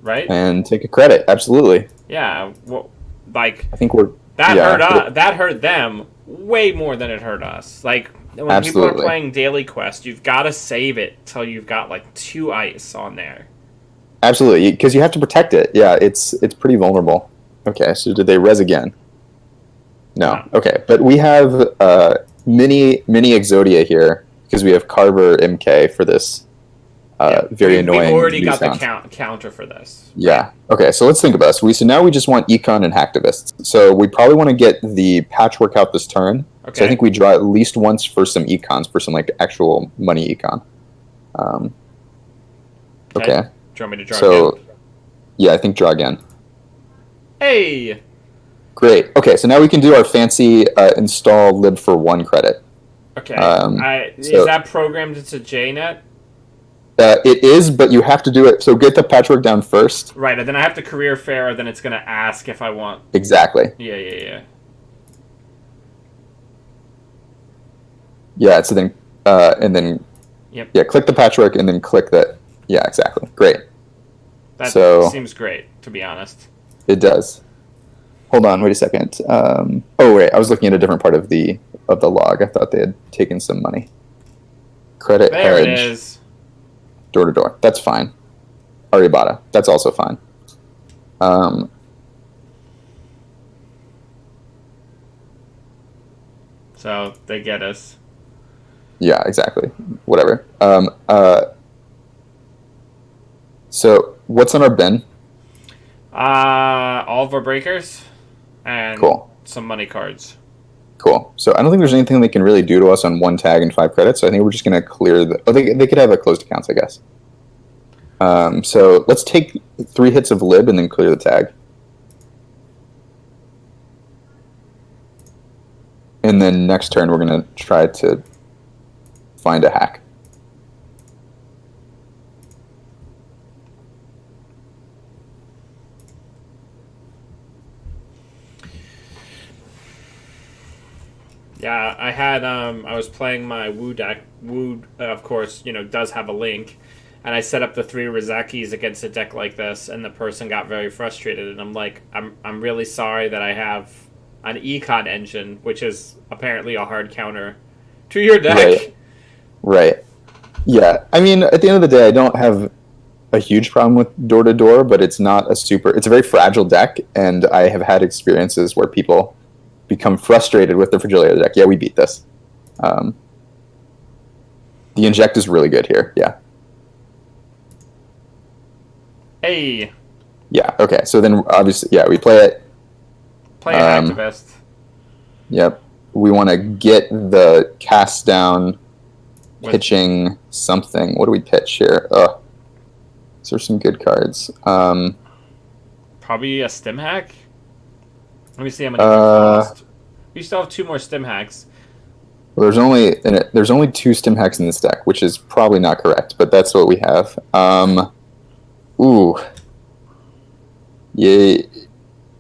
right? And take a credit. Absolutely. Yeah. Well, like I think we're. that yeah, hurt us. That hurt them way more than it hurt us. Like when people Absolutely. are playing Daily Quest, you've got to save it till you've got like 2 ice on there. Absolutely, because you have to protect it. Yeah, it's pretty vulnerable. Okay, so did they res again? No. Okay, but we have mini Exodia here because we have Carver MK for this very annoying. We've already got sound. the counter for this. Yeah. Okay, so let's think about this. So now we just want econ and hacktivists. So we probably want to get the patchwork out this turn. Okay. So I think we draw at least once for some econs, for some like actual money econ. Okay. Do you want me to draw So, again? yeah, I think draw again. Hey! Great. Okay, so now we can do our fancy install lib for 1 credit. Okay. Is so- that programmed into JNet? It is, but you have to do it. So get the patchwork down first. Right, and then I have to career fair, then it's going to ask if I want... Exactly. Yeah. Yeah, so then, and then, Yep. yeah, click the patchwork and then click that. Yeah, exactly. Great. That seems great, to be honest. It does. Hold on, wait a second. Oh, wait, I was looking at a different part of the log. I thought they had taken some money. Credit There hedge. it is. Door to door. That's fine. Aribata. That's also fine. So, they get us. Yeah, exactly. Whatever. So what's on our bin? All of our breakers and Cool. some money cards. Cool. So I don't think there's anything they can really do to us on 1 tag and 5 credits. So I think we're just going to clear the... Oh, they could have a closed accounts, I guess. So let's take 3 hits of lib and then clear the tag. And then next turn we're going to try to find a hack. Yeah, I had I was playing my Wu deck. Wu, of course, does have a link, and I set up the 3 Rizakis against a deck like this, and the person got very frustrated, and I'm like, I'm really sorry that I have an econ engine, which is apparently a hard counter to your deck. Right. Yeah. I mean, at the end of the day, I don't have a huge problem with door to door, but it's not it's a very fragile deck, and I have had experiences where people become frustrated with the fragility of the deck. Yeah, we beat this. The inject is really good here. Yeah. Hey, Yeah. Okay. So then, obviously, yeah, we play it. play an activist. Yep. We want to get the cast down, With- pitching something. What do we pitch here? These are some good cards. Probably a stim hack. Let me see how many we cost. We still have 2 more stim hacks. Well, there's only 2 stim hacks in this deck, which is probably not correct, but that's what we have. Ooh. Yeah.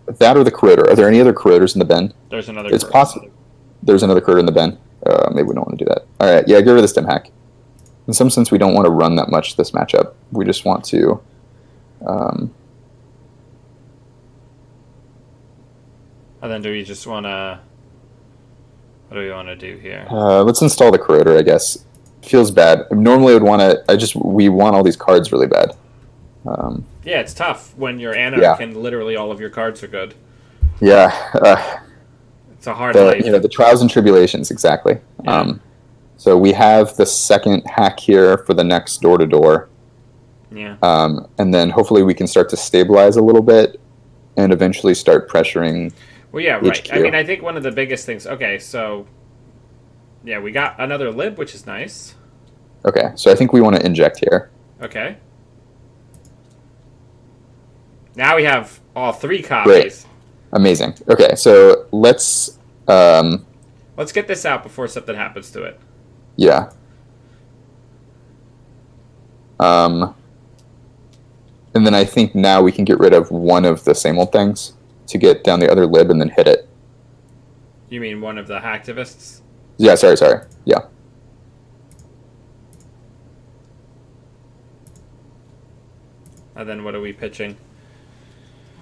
That or the corroder. Are there any other corroders in the bin? There's another. It's correct. possible. There's another corroder in the bin. Maybe we don't want to do that. All right. Yeah, get rid of the stim hack. In some sense, we don't want to run that much this matchup. We just want to. And then do we just want to... What do we want to do here? Let's install the corroder, I guess. Feels bad. Normally I would want to... We want all these cards really bad. Yeah, it's tough when your Anarch and literally all of your cards are good. Yeah. It's a hard life. The trials and tribulations, exactly. Yeah. So we have the second hack here for the next door-to-door. Yeah. And then hopefully we can start to stabilize a little bit and eventually start pressuring Well, yeah, right. HQ. I mean, I think one of the biggest things... Okay, so... Yeah, we got another lib, which is nice. Okay, so I think we want to inject here. Okay. Now we have all 3 copies. Great. Amazing. Okay, so let's... Let's get this out before something happens to it. Yeah. And then I think now we can get rid of one of the same old things to get down the other lib and then hit it. You mean one of the hacktivists? Yeah, sorry. Yeah. And then what are we pitching?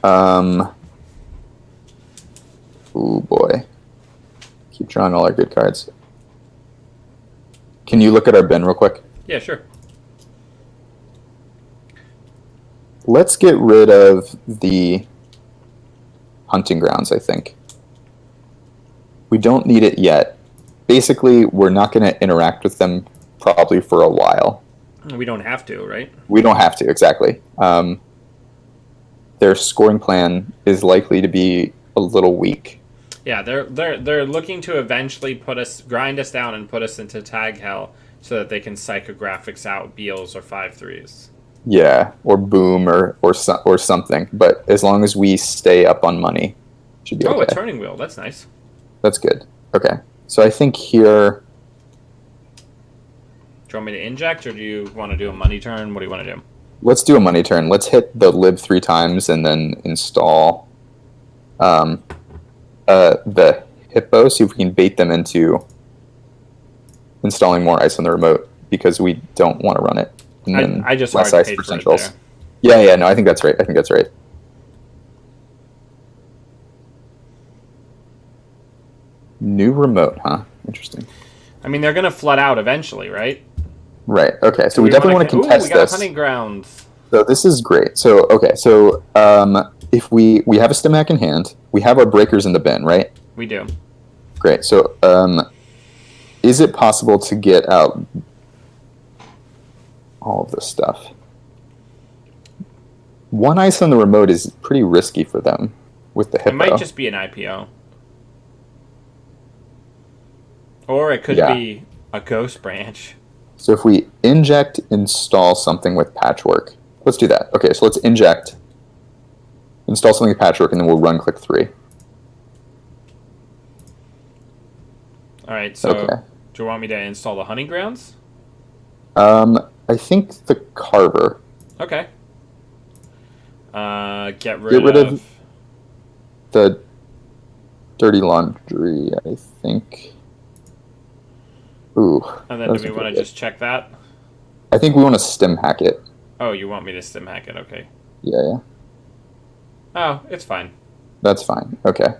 Oh boy. Keep drawing all our good cards. Can you look at our bin real quick? Yeah, sure. Let's get rid of the hunting grounds, I think. We don't need it yet. Basically, we're not going to interact with them probably for a while. We don't have to, right? We don't have to, exactly. Their scoring plan is likely to be a little weak. Yeah, they're looking to eventually grind us down and put us into tag hell so that they can psychographics out Beals or 5-3s. Yeah, or boom or something. But as long as we stay up on money, should be okay. Oh, a turning wheel. That's nice. That's good. Okay. So I think here... Do you want me to inject, or do you want to do a money turn? What do you want to do? Let's do a money turn. Let's hit the lib 3 times and then install the hippo, see if we can bait them into installing more ice on the remote, because we don't want to run it. And then I just less hard ice paid for for it centrals. there. Yeah, no, I think that's right. New remote, huh? Interesting. I mean, they're going to flood out eventually, right? Right. Okay. So we definitely want to contest we got this. hunting grounds. So this is great. So okay. So if we have a stim hack in hand, we have our breakers in the bin, right? We do. Great. So is it possible to get out all of this stuff? One ice on the remote is pretty risky for them with the hippo. It might just be an IPO. Or it could be a ghost branch. So if we inject, install something with patchwork. Let's do that. Okay, so let's inject, install something with patchwork, and then we'll run click 3. Alright, so do you want me to install the hunting grounds? I think the carver. Okay. Get rid of the dirty laundry, I think. Ooh. And then do we want to just check that? I think we want to stim hack it. Oh, you want me to stim hack it? Okay. Yeah. Oh, it's fine. That's fine. Okay.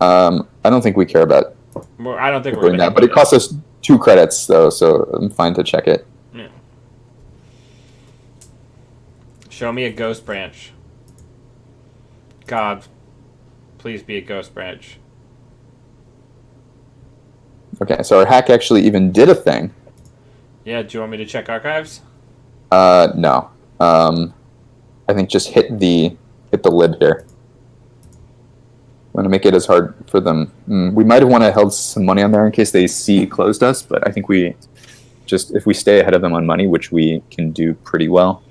I don't think we care about Well, I don't think we're doing that, but it costs us 2 credits, though, so I'm fine to check it. Yeah. Show me a ghost branch. God, please be a ghost branch. Okay, so our hack actually even did a thing. Yeah, do you want me to check archives? No. I think just hit the lid here. I'm going to make it as hard for them. We might have want to held some money on there in case they closed us, but I think we just, if we stay ahead of them on money, which we can do pretty well,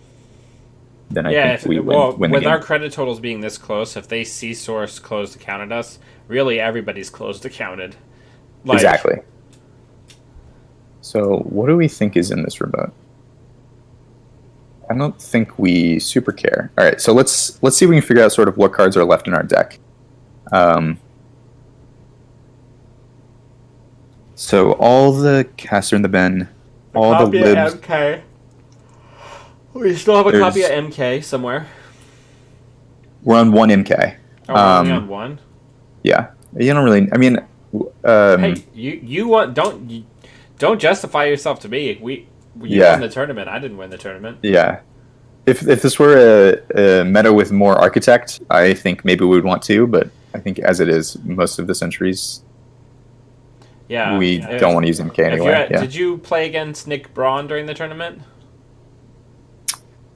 then I think we win the with game. our credit totals being this close, if they source closed accounted us, really everybody's closed accounted. Exactly. So what do we think is in this remote? I don't think we super care. All right, so let's see if we can figure out sort of what cards are left in our deck. So all the casts are in the bin. All the libs. MK. We still have a copy of MK somewhere. We're on 1 MK. Oh, we're only on 1? Yeah, you don't really. I mean, Hey, you want don't justify yourself to me. You won yeah, the tournament. I didn't win the tournament. yeah. If this were a meta with more architect, I think maybe we would want to. But I think as it is, most of the centuries Yeah. we don't want to use MK If you're anyway. Yeah. did you play against Nick Braun during the tournament?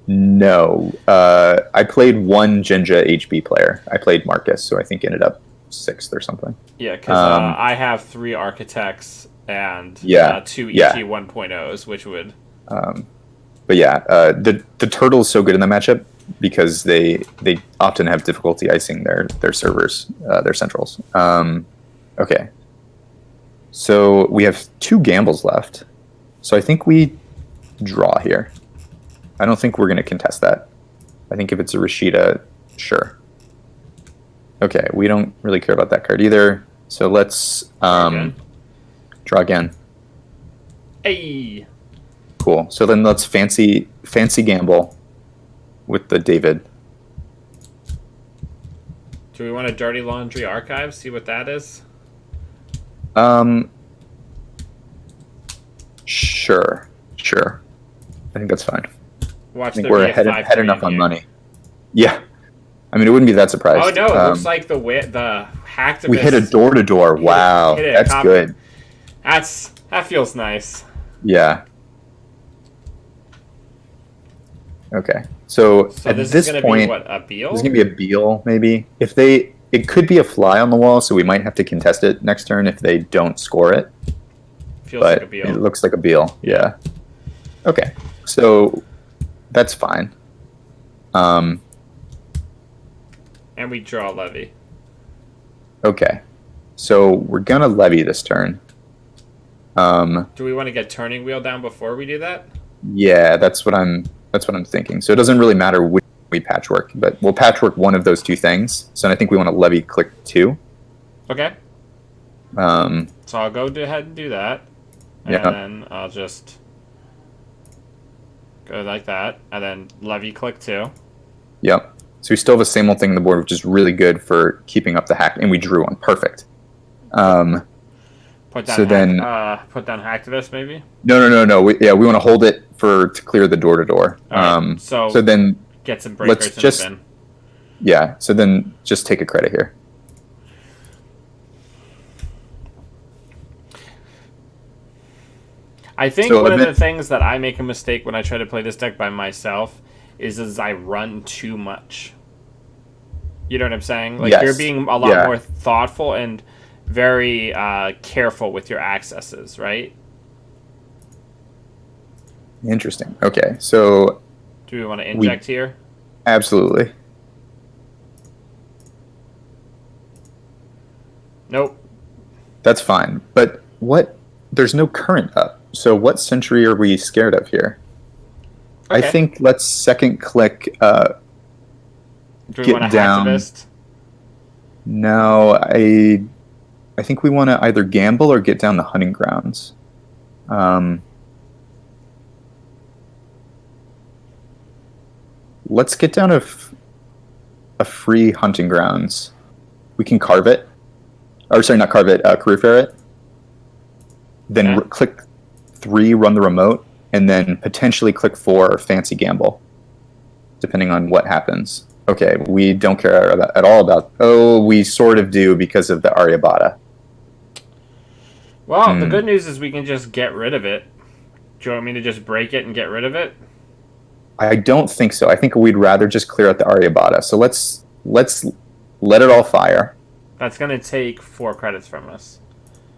No, I played one Jinja HB player. I played Marcus, so I think ended up sixth or something. Yeah, because I have 3 architects and Yeah, 2 ET yeah. 1.0s, which would. But yeah, the turtle's so good in the matchup because they often have difficulty icing their servers, their centrals. Okay, so we have 2 gambles left. So I think we draw here. I don't think we're going to contest that. I think if it's a Rashida, sure. Okay, we don't really care about that card either. So let's draw again. Hey. Cool. So then let's fancy gamble with the David. Do we want a Dirty Laundry archive? See what that is? Sure. I think that's fine. Watch I think there we're be a ahead 5-3 enough in on here. money. Yeah. I mean, it wouldn't be that surprised. Oh no! It looks like the hacktivist. We hit a door to door. Wow, that's good. That feels nice. Yeah. Okay. So at this this is gonna point, be what, a Beal? This is gonna be a Beal, maybe. It could be a fly on the wall, so we might have to contest it next turn if they don't score it. Feels But like a Beal. it looks like a Beal. Yeah. Okay. So that's fine. And we draw levy. Okay. So we're gonna levy this turn. Do we want to get turning wheel down before we do that? Yeah, that's what I'm thinking. So it doesn't really matter which we patchwork, but we'll patchwork one of those 2 things. So I think we want to levy click 2. Okay. So I'll go ahead and do that. And yeah. then I'll just go like that. And then levy click 2. Yep. So we still have the same old thing on the board, which is really good for keeping up the hack. And we drew one. Perfect. Put down so then, put down hacktivist maybe? No. We want to hold it to clear the door to door. Right, so then get some breakers in the bin. Yeah. So then just take a credit here. I think one of the things that I make a mistake when I try to play this deck by myself is I run too much. You know what I'm saying? Like, yes. You're being a lot more thoughtful and very careful with your accesses, right? Interesting. Okay, so do we want to inject here? Absolutely. Nope. That's fine. But what? There's no current up. So what century are we scared of here? Okay. I think let's second click. Do we want to hacktivist? No, I think we want to either gamble or get down the hunting grounds. Let's get down a free hunting grounds. We can carve it. Or sorry, not carve it. Career fair it. Then click 3, run the remote, and then potentially click 4, fancy gamble, depending on what happens. Okay, we don't care at all about... Oh, we sort of do because of the Aryabhata. Well, the good news is we can just get rid of it. Do you want me to just break it and get rid of it? I don't think so. I think we'd rather just clear out the Aryabhata. So let's let it all fire. That's going to take 4 credits from us.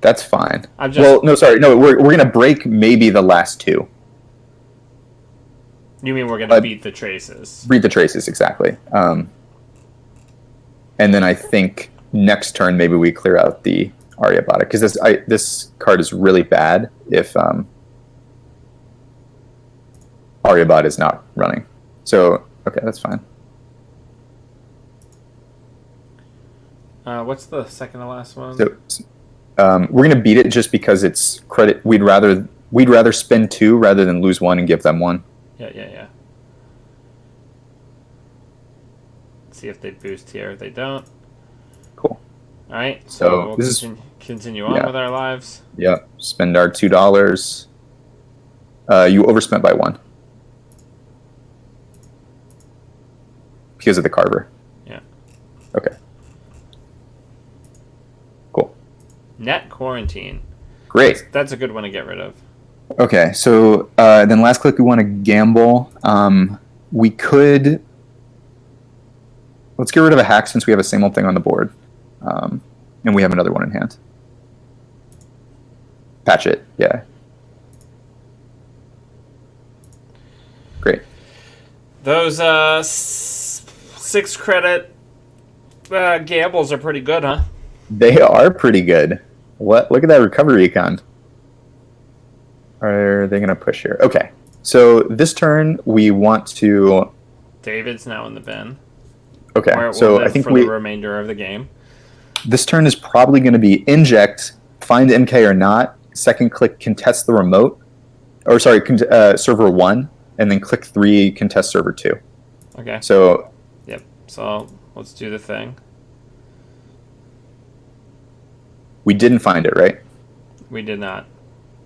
That's fine. We're going to break maybe the last 2. You mean we're going to beat the traces? Beat the traces, exactly. And then I think next turn maybe we clear out the Aryabhata, because this card is really bad if Aryabhata is not running. So, okay, that's fine. What's the second to last one? So, we're going to beat it just because it's credit. We'd rather spend 2 rather than lose 1 and give them 1. Yeah. See if they boost here. They don't. Cool. All right, so So we'll this is continue on yeah, with our lives. yeah. Spend our $2. You overspent by 1 because of the carver. Yeah. Okay. Cool. Net quarantine. Great. That's a good one to get rid of. Okay, so then last click, we want to gamble. We could... Let's get rid of a hack since we have a same old thing on the board. And we have another one in hand. Patch it, yeah. Great. Those 6 credit gambles are pretty good, huh? They are pretty good. What? Look at that recovery econ. Are they going to push here? Okay. So this turn, we want to... David's now in the bin. Okay, Where it so will I live think for the remainder of the game. this turn is probably going to be inject, find MK or not, second click contest the remote, or sorry, server 1, and then click 3, contest server 2. Okay. So... Yep, so let's do the thing. We didn't find it, right? We did not.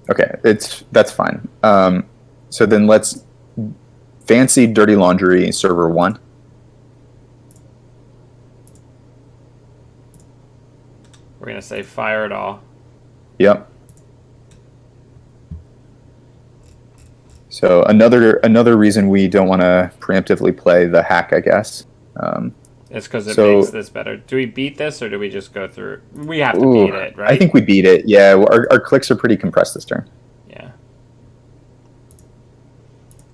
Okay, that's fine. So then let's fancy dirty laundry server 1. We're going to say fire it all. Yep. So another reason we don't want to preemptively play the hack, I guess. It's because it makes this better. Do we beat this, or do we just go through? We have to beat it, right? I think we beat it. Yeah, our clicks are pretty compressed this turn. Yeah.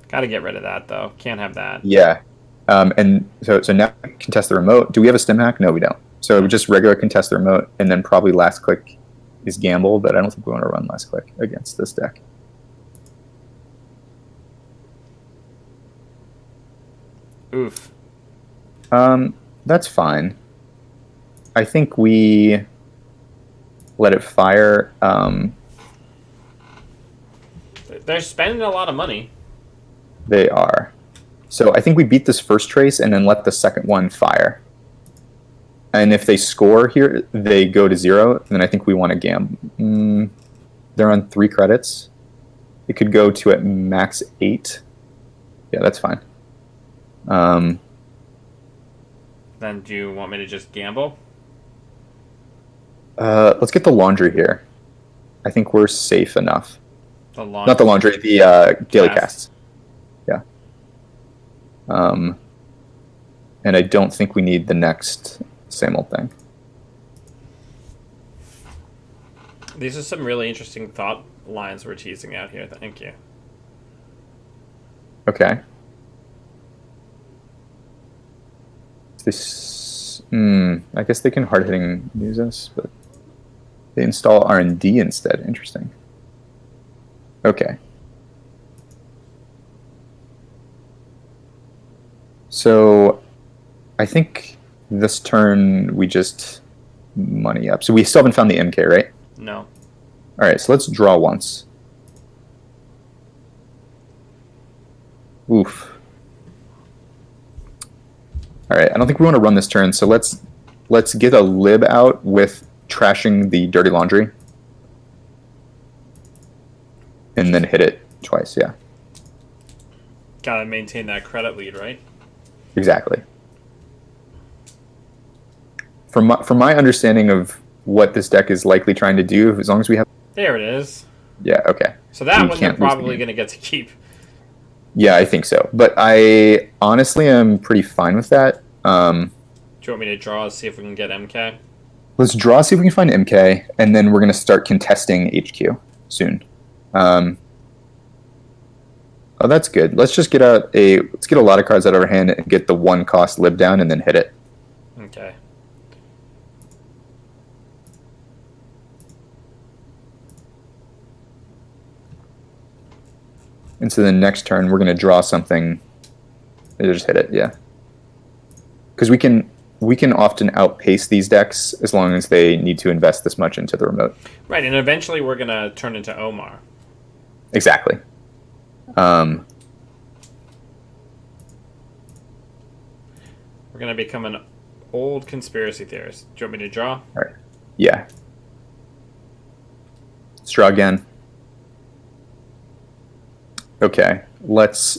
Got to get rid of that, though. Can't have that. Yeah. And so now contest the remote. Do we have a stim hack? No, we don't. So just regular contest the remote, and then probably last click is gamble, but I don't think we want to run last click against this deck. Oof. That's fine. I think we let it fire. They're spending a lot of money. They are. So I think we beat this first trace and then let the second one fire. And if they score here, they go to 0. And then I think we want to gamble. They're on 3 credits. It could go to at max 8. Yeah, that's fine. Then do you want me to just gamble? Let's get the laundry here. I think we're safe enough. Not the laundry, the daily casts. Yeah. And I don't think we need the next same old thing. These are some really interesting thought lines we're teasing out here. Thank you. Okay. This, I guess they can hard-hitting use us, but they install R&D instead. Interesting. Okay. So I think this turn we just money up. So we still haven't found the MK, right? No. All right, so let's draw once. Oof. All right, I don't think we want to run this turn, so let's get a lib out with trashing the dirty laundry. And then hit it twice, yeah. Gotta maintain that credit lead, right? Exactly. From my understanding of what this deck is likely trying to do, as long as we have... There it is. Yeah, okay. So that one you're probably going to get to keep. Yeah, I think so. But I honestly am pretty fine with that. Do you want me to draw, see if we can get MK? Let's draw, see if we can find MK, and then we're going to start contesting HQ soon. Oh, that's good. Let's just get a lot of cards out of our hand and get the 1 cost lib down and then hit it. Okay. And so the next turn we're going to draw something and just hit it, yeah. Because we can often outpace these decks as long as they need to invest this much into the remote. Right, and eventually we're going to turn into Omar. Exactly. We're going to become an Old conspiracy theorist. Do you want me to draw? All right. Yeah. Let's draw again. Okay. Let's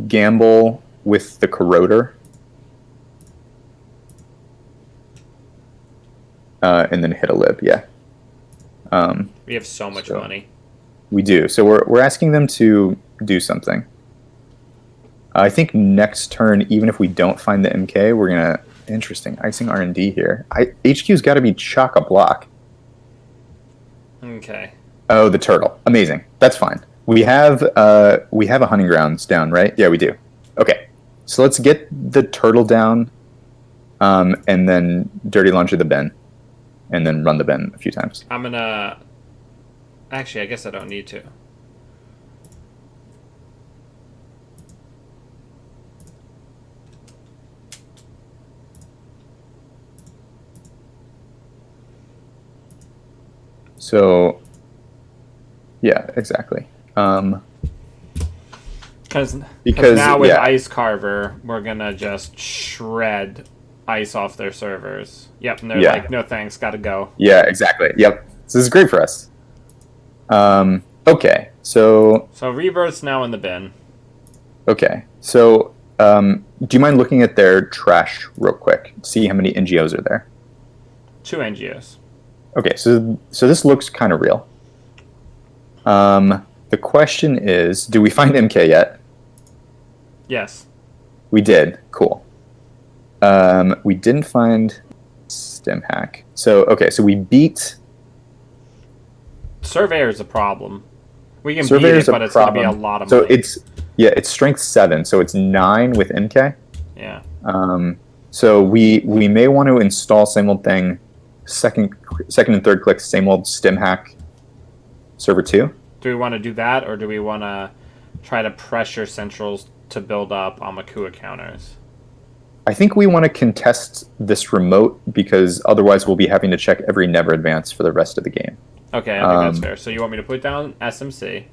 gamble with the corroder. And then hit a lib, yeah. We have so much money. We do. So we're asking them to do something. I think next turn, even if we don't find the MK, we're gonna interesting icing R&D here. HQ's got to be chock-a-block. Okay. Oh, the turtle. Amazing. That's fine. We have a hunting grounds down, right? Yeah, we do. Okay. So let's get the turtle down, and then dirty laundry the bin, and then run the bin a few times. I'm gonna. Actually, I guess I don't need to. So, yeah, exactly. Because Because now with yeah, Ice Carver, we're gonna just shred ice off their servers. Yep, and they're Yeah. like, no thanks, gotta go. yeah, exactly. Yep. So this is great for us. Okay. So Rebirth's now in the bin. okay. So do you mind looking at their trash real quick? See how many NGOs are there. 2 NGOs. Okay, so this looks kind of real. The question is, do we find MK yet? Yes. We did. Cool. We didn't find stem hack. So okay, so we beat Surveyor's a problem. We can beat Surveyor's it, but it's going to be a lot of so money. it's strength 7, so it's 9 with MK. Yeah. So we may want to install same old thing, second and third click, same old stem hack server 2. Do we want to do that, or do we want to try to pressure Centrals to build up Amakua counters? I think we want to contest this remote because otherwise we'll be having to check every never advance for the rest of the game. Okay, I think that's fair. So you want me to put down SMC?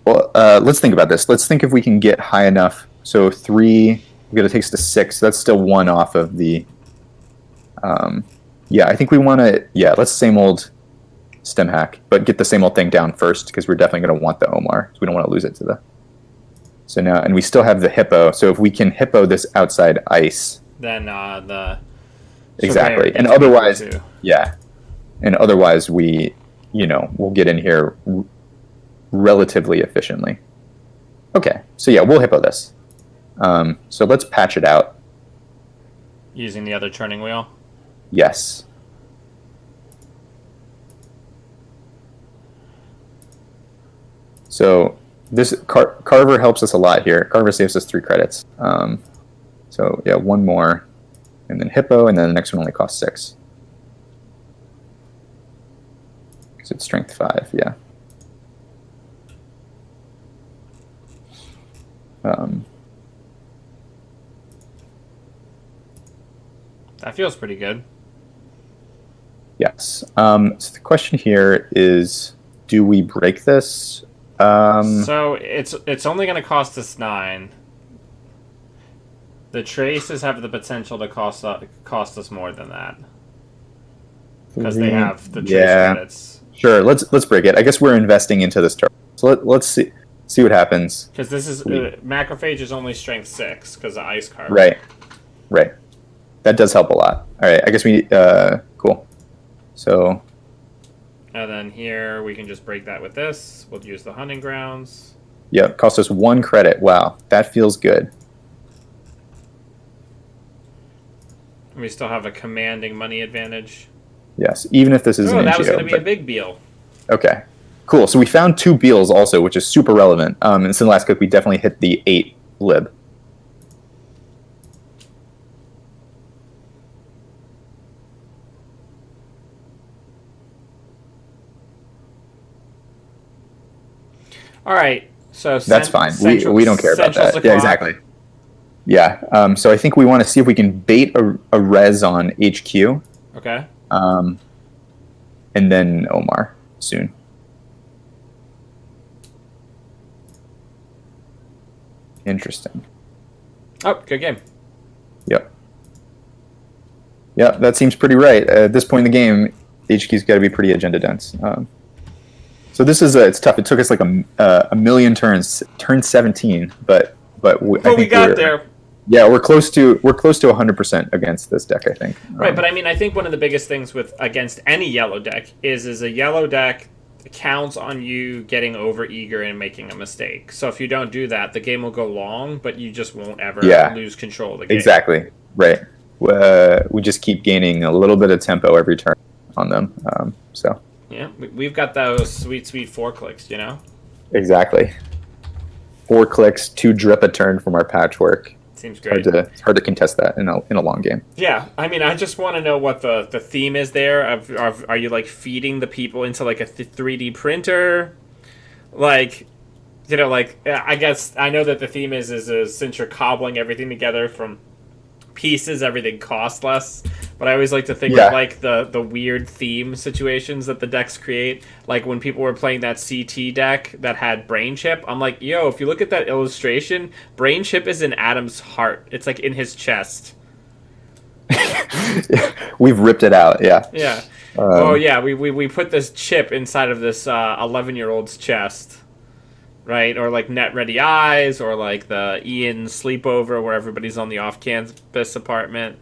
Well, let's think about this. Let's think if we can get high enough. So 3, we're going to take us to 6. So that's still 1 off of the... yeah, I think we want to... Yeah, let's same old stem hack, but get the same old thing down first because we're definitely going to want the Omar. So we don't want to lose it to the... So now, and we still have the hippo. So if we can hippo this outside ice... Then the... Exactly. And otherwise... Yeah. And otherwise we... we'll get in here relatively efficiently. Okay, so yeah, we'll hippo this. So let's patch it out. Using the other turning wheel? Yes. So this Carver helps us a lot here. Carver saves us 3 credits. So yeah, 1 more, and then hippo, and then the next one only costs 6. It's strength 5, yeah. That feels pretty good. Yes. So the question here is, do we break this? So it's only going to cost us 9. The traces have the potential to cost us more than that because they have the trace credits. Sure, let's break it. I guess we're investing into this turtle. So let's see what happens. Because this is macrophage is only strength 6 because of ice card. Right. That does help a lot. All right, I guess we cool. So. And then here we can just break that with this. We'll use the hunting grounds. Yeah, cost us 1 credit. Wow, that feels good. And we still have a commanding money advantage. Yes, even if this is an NGO. That was going to be a big Beal. Okay, cool. So we found 2 Beals also, which is super relevant. And in the last clip, we definitely hit the 8 lib. All right, so that's fine. We don't care about that. Yeah, exactly. Yeah. So I think we want to see if we can bait a res on HQ. Okay. And then Omar soon. Interesting. Oh, good game. Yep. Yeah, that seems pretty right. At this point in the game, HQ's got to be pretty agenda dense. So this is it's tough. It took us like a million turns, turn 17, but I think we got there. Yeah, we're close to 100% against this deck, I think. Right, but I mean, I think one of the biggest things against any yellow deck is a yellow deck counts on you getting over eager and making a mistake. So if you don't do that, the game will go long, but you just won't ever lose control of the game. Exactly. Right. We just keep gaining a little bit of tempo every turn on them. So. Yeah, we've got those sweet 4 clicks, you know? Exactly. 4 clicks, 2 drip a turn from our patchwork. Seems great. It's hard to contest that in a long game. Yeah, I mean, I just want to know what the theme is there. Are you like feeding the people into like a 3D printer? Like, you know, like I guess I know that the theme is since you're cobbling everything together from pieces, everything costs less. But I always like to think of like the weird theme situations that the decks create. Like when people were playing that CT deck that had Brain Chip, I'm like, yo, if you look at that illustration, Brain Chip is in Adam's heart. It's like in his chest. We've ripped it out, yeah. Yeah. We put this chip inside of this 11-year-old's chest. Right? Or like Net Ready Eyes, or like the Ian sleepover where everybody's on the off-campus apartment.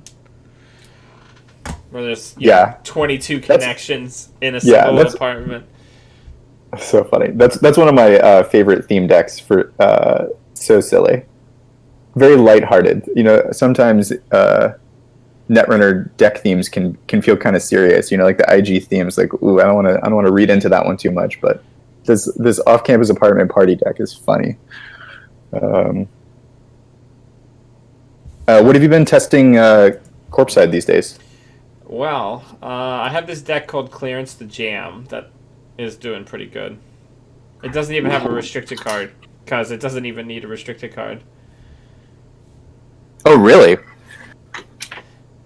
Where there's 22 connections in a single apartment. So funny. That's one of my favorite theme decks for so silly. Very lighthearted. You know, sometimes Netrunner deck themes can feel kind of serious. You know, like the IG themes. Like, ooh, I don't want to read into that one too much. But this off-campus apartment party deck is funny. What have you been testing Corp side these days? Well, I have this deck called Clearance the Jam that is doing pretty good. It doesn't even have a restricted card, because it doesn't even need a restricted card. Oh, really?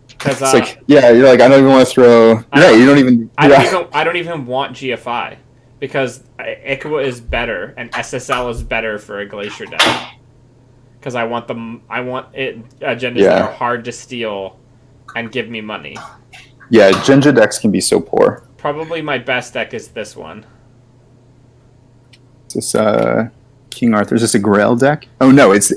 Because you're like, I don't even want to throw. You don't even. I don't even want GFI because Iqua is better and SSL is better for a Glacier deck. Because I want agendas that are hard to steal and give me money. Yeah, Genja decks can be so poor. Probably my best deck is this one. Is this King Arthur? Is this a Grail deck? Oh no, it's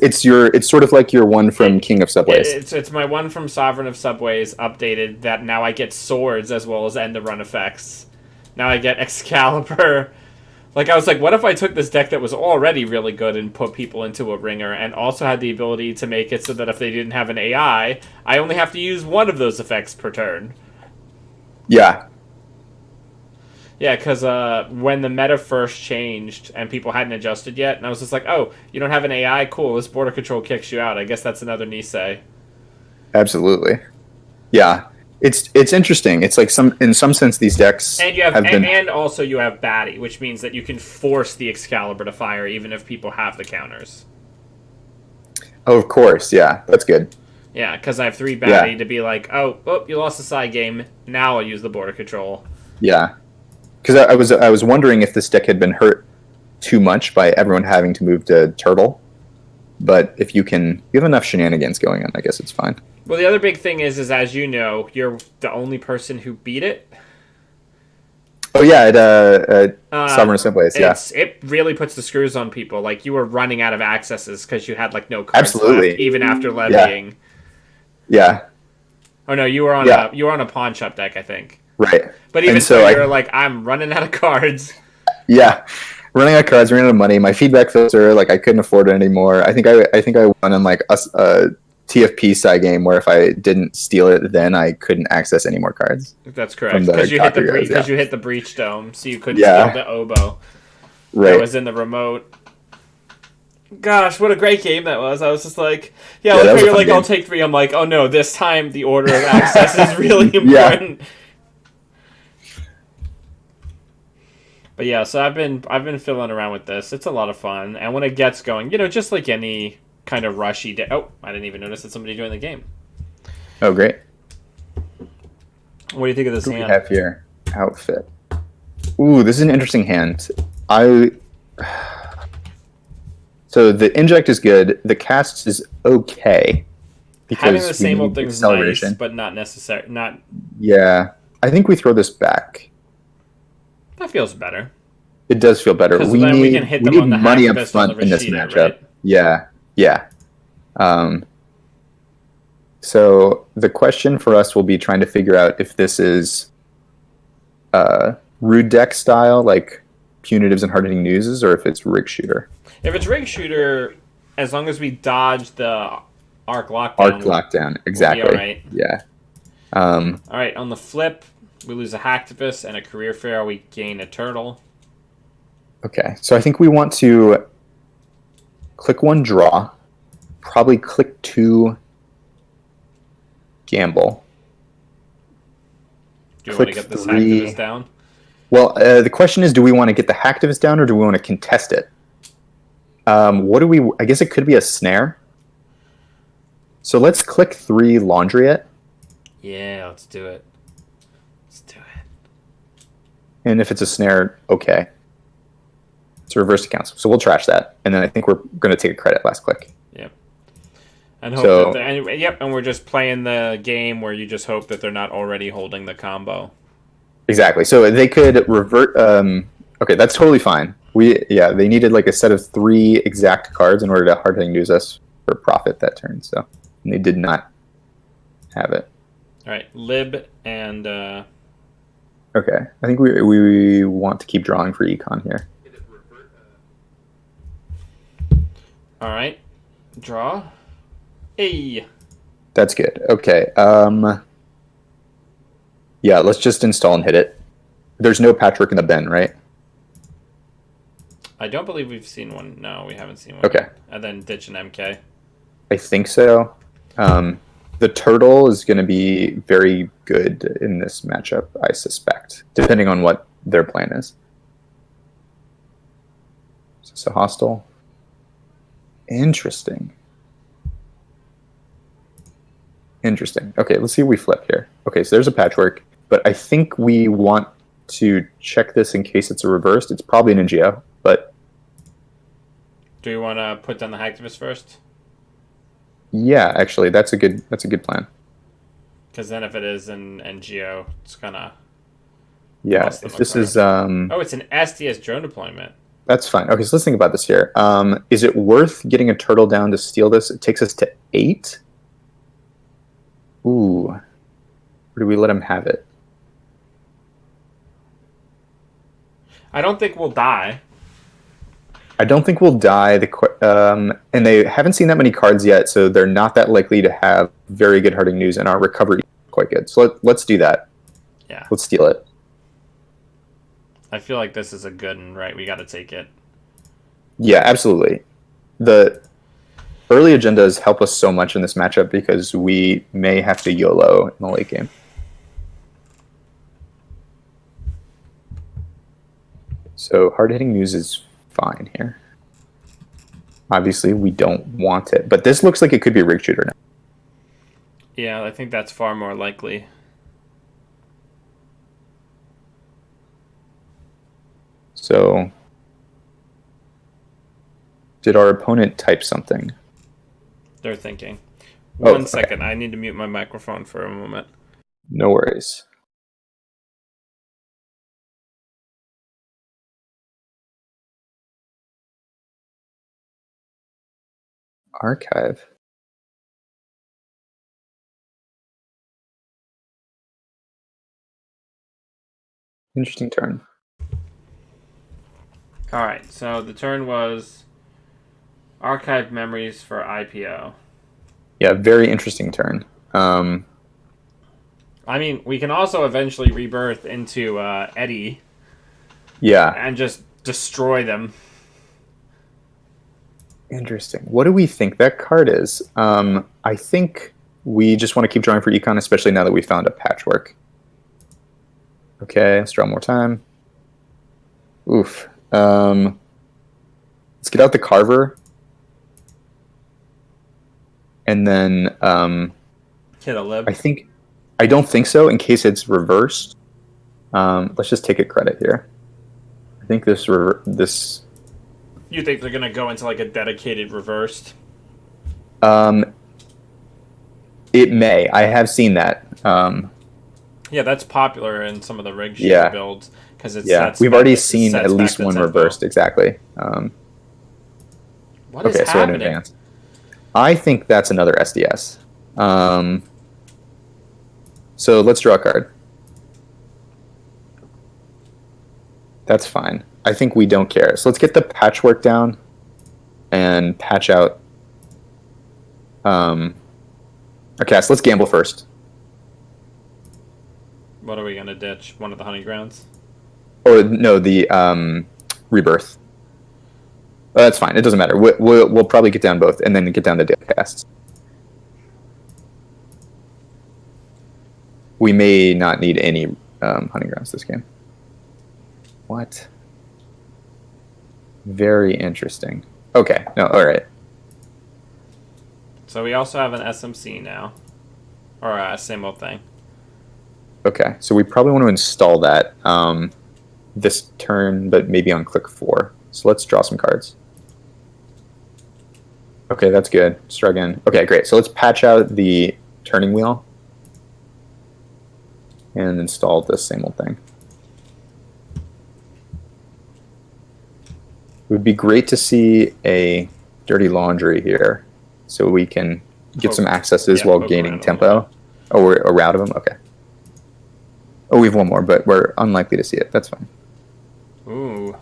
sort of like your one from King of Subways. It's my one from Sovereign of Subways updated that now I get swords as well as end the run effects. Now I get Excalibur. Like, I was like, what if I took this deck that was already really good and put people into a ringer and also had the ability to make it so that if they didn't have an AI, I only have to use one of those effects per turn. Yeah. Yeah, because when the meta first changed and people hadn't adjusted yet, and I was just like, oh, you don't have an AI? Cool, this border control kicks you out. I guess that's another Nisei. Absolutely. Yeah. It's interesting. It's like in some sense these decks and also you have Batty, which means that you can force the Excalibur to fire even if people have the counters. Oh, of course, yeah. That's good. Yeah, because I have 3 Batty to be like, oh, you lost the side game. Now I'll use the border control. Yeah, because I was wondering if this deck had been hurt too much by everyone having to move to Turtle. But if you have enough shenanigans going on, I guess it's fine. Well, the other big thing is as you know, you're the only person who beat it. Oh yeah, at Sovereign Subways, yeah. It really puts the screws on people. Like, you were running out of accesses because you had like no cards left, even after levying. Yeah. Oh no, you were on a pawn shop deck, I think. Right. But even so you were like, I'm running out of cards. Yeah. Running out of cards, running out of money. My feedback filter, like, I couldn't afford it anymore. I think I won in like a TFP side game where if I didn't steal it, then I couldn't access any more cards. That's correct. Because you hit the breach dome, so you couldn't steal the oboe. Right. That was in the remote. Gosh, what a great game that was. I was just like, you're like, I'll take 3. I'm like, oh no, this time the order of access is really important. But yeah, so I've been fiddling around with this. It's a lot of fun, and when it gets going, just like any kind of rushy day. Oh, I didn't even notice that somebody joined the game. Oh, great. What do you think of this hand? We have here outfit. Ooh, this is an interesting hand. So the inject is good. The cast is okay. Having the because we same old need thing's nice, acceleration. but not necessary. Not Yeah, I think we throw this back. that feels better It does feel better. because then we can hit We them need on the money up hacktivist on the front in this Rashida, right? matchup. Yeah, yeah. Um, so the question for us will be trying to figure out if this is rude deck style, like punitives and hard hitting newses, or if it's rig shooter. If it's rig shooter, as long as we dodge the arc Arc lockdown, lockdown, we'll be all exactly. right. Yeah. All right. On the flip, we lose a hacktivist and a career fair. We gain a turtle. Okay, so I think we want to click 1 draw, probably click 2 gamble. Do you want to Click get this 3. hacktivist down? Well, the question is, do we want to get the hacktivist down or do we want to contest it? What do we? I guess it could be a snare. So let's click 3 laundry it. Yeah, let's do it. Let's do it. And if it's a snare, okay. It's a reverse cancel. So we'll trash that. And then I think we're going to take a credit last click. Yep. And hope So- that anyway. Yep. And we're just playing the game where you just hope that they're not already holding the combo. Exactly. So they could revert. Okay, that's totally fine. They needed like a set of 3 exact cards in order to hard hitting news us for profit that turn. So and they did not have it. All right, lib and Okay, I think we want to keep drawing for econ here. all right, draw. Hey, That's good. Okay. Yeah, let's just install and hit it. There's no patchwork in the bin, right? I don't believe we've seen one. No, we haven't seen one. Okay. And then ditch an MK. I think so. The turtle is going to be very good in this matchup, I suspect, depending on what their plan is. Is this a hostile? Interesting. Okay, let's see if we flip here. Okay, so there's a patchwork, but I think we want to check this in case it's a reversed. It's probably an NGO, but Do you want to put down the hacktivist first? yeah, actually, that's a good plan. Because then if it is an NGO, it's gonna. Yeah, Cost them if a this card. is Oh, it's an SDS drone deployment. that's fine. Okay, so let's think about this here. Is it worth getting a turtle down to steal this? It takes us to 8. Ooh, or do we let him have it? I don't think we'll die. I don't think we'll die. And they haven't seen that many cards yet, so they're not that likely to have very good harding news, and our recovery is quite good. So let's do that. Yeah, Let's steal it. I feel like this is a good and right. We got to take it. Yeah, absolutely. The early agendas help us so much in this matchup because we may have to YOLO in the late game. So hard hitting news is fine here. Obviously, we don't want it, but this looks like it could be a rig shooter now. Yeah, I think that's far more likely. So, did our opponent type something? They're thinking. Oh, One okay. second, I need to mute my microphone for a moment. No worries. Archive. Interesting turn. All right, so the turn was archive memories for IPO. Yeah, very interesting turn. I mean, we can also eventually rebirth into Eddie Yeah, and just destroy them. interesting. What do we think that card is? I think we just want to keep drawing for econ, especially now that we found a patchwork. Okay, let's draw one more time. Oof. Let's get out the Carver. And then Hit a lib. I don't think so in case it's reversed. Let's just take a credit here. I think this You think they're gonna go into like a dedicated reversed? It may. I have seen that. Yeah, that's popular in some of the rig shooter Yeah. builds because it Yeah, sets we've back already the- seen sets at back least the one tempo. reversed, exactly. What is Okay, so in happening? advance. I think that's another SDS. So let's draw a card. That's fine. I think we don't care. So let's get the patchwork down and patch out. Okay, so let's gamble first. What are we gonna ditch? One of the honey grounds? Or no, the rebirth. That's fine. It doesn't matter. We'll probably get down both and then get down the dip casts. We may not need any hunting grounds this game. What? Very interesting. Okay. No. All right. So we also have an SMC now, or same old thing. Okay. So we probably want to install that this turn, but maybe on click 4. So let's draw some cards. Okay, that's good. Let's try again. Okay, great. So let's patch out the turning wheel and install this same old thing. It would be great to see a dirty laundry here so we can get some accesses while gaining tempo. Oh, we're out of them? Okay. Oh, we have one more, but we're unlikely to see it. That's fine. Ooh.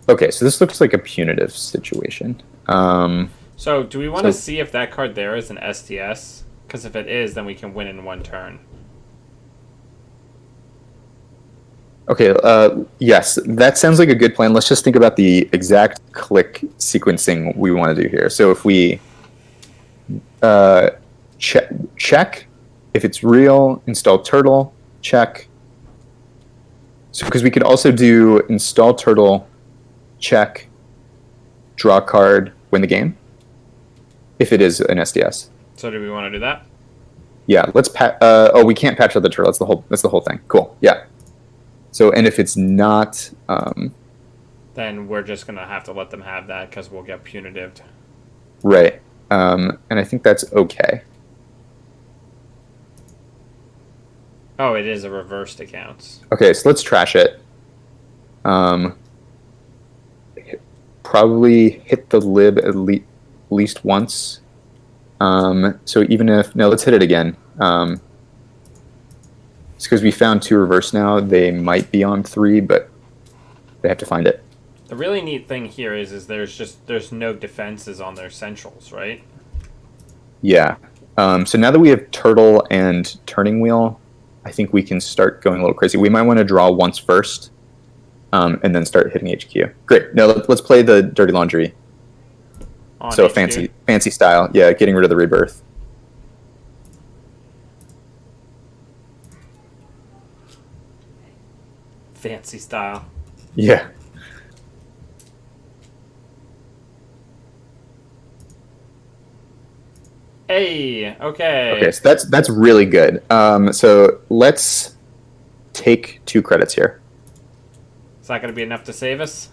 Okay, so this looks like a punitive situation. So do we want to see if that card there is an STS? Because if it is, then we can win in one turn. Okay, yes, that sounds like a good plan. Let's just think about the exact click sequencing we want to do here. So if we check, if it's real, install turtle, check. So because we could also do install turtle, check, draw card, win the game, if it is an SDS. So do we want to do that? Yeah, let's oh, we can't patch out the turtle. That's the whole thing. Cool. Yeah. So, and if it's not, then we're just gonna have to let them have that because we'll get punitive. Right. And I think that's okay. Oh, it is a reversed accounts. Okay, so let's trash it. Probably hit the lib at least once. So even if no, let's hit it again. It's because we found 2 reverse now. They might be on 3, but they have to find it. The really neat thing here is there's no defenses on their centrals, right? Yeah. So now that we have turtle and turning wheel, I think we can start going a little crazy. We might want to draw once first, and then start hitting HQ. Great. Now let's play the dirty laundry. On So HQ. fancy style. Yeah, getting rid of the rebirth. Fancy style. Yeah. Hey, okay. Okay, so that's really good. So let's take 2 credits here. Is that going to be enough to save us?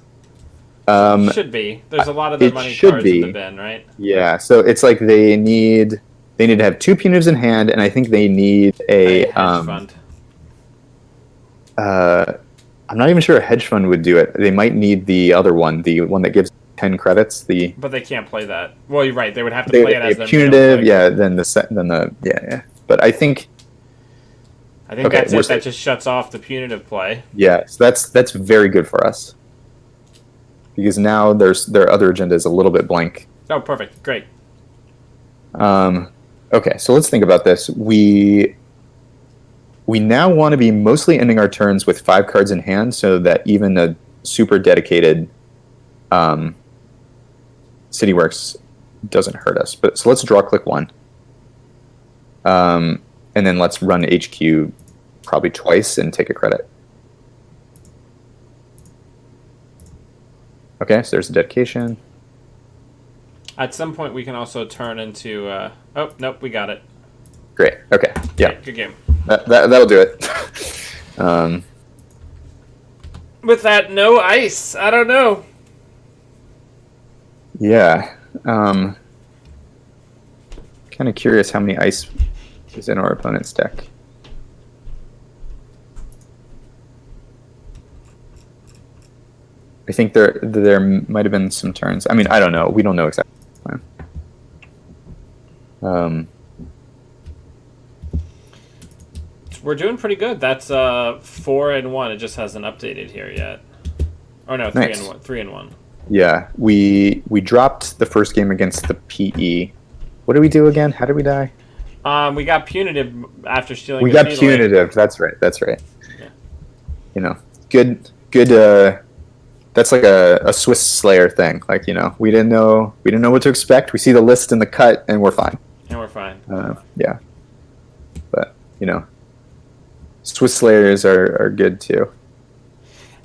Should be. There's a lot of the it money should cards be. in the bin, right? Yeah. So it's like they need to have 2 punitives in hand, and I think they need a hedge fund. I'm not even sure a hedge fund would do it. They might need the other one, the one that gives 10 credits. But they can't play that. Well, you're right. They would have to They play it as their punitive, minimum. yeah. But I think I think Okay, that's we're it. That safe. just shuts off the punitive play. yeah, so that's very good for us because now their other agenda is a little bit blank. Oh, perfect. Great. Okay, so let's think about this. We now want to be mostly ending our turns with 5 cards in hand, so that even a super dedicated CityWorks doesn't hurt us. But so let's draw click 1, and then let's run HQ probably twice and take a credit. Okay, so there's a dedication. At some point, we can also turn into... oh, nope, we got it. Great. Okay. Yeah. Okay, good game. That'll do it. With that, no ice. I don't know. Yeah. Kind of curious how many ice is in our opponent's deck. I think there might have been some turns. I mean, I don't know. We don't know exactly. We're doing pretty good. That's 4-1. It just hasn't updated here yet. Oh no, 3-1. 3-1. Yeah, we dropped the first game against the PE. What did we do again? How did we die? We got punitive after stealing. We got punitive. That's right. Yeah. You know, good. That's like a Swiss Slayer thing. Like, you know, we didn't know what to expect. We see the list in the cut, and we're fine. Yeah, but you know, Swiss Slayers are good too.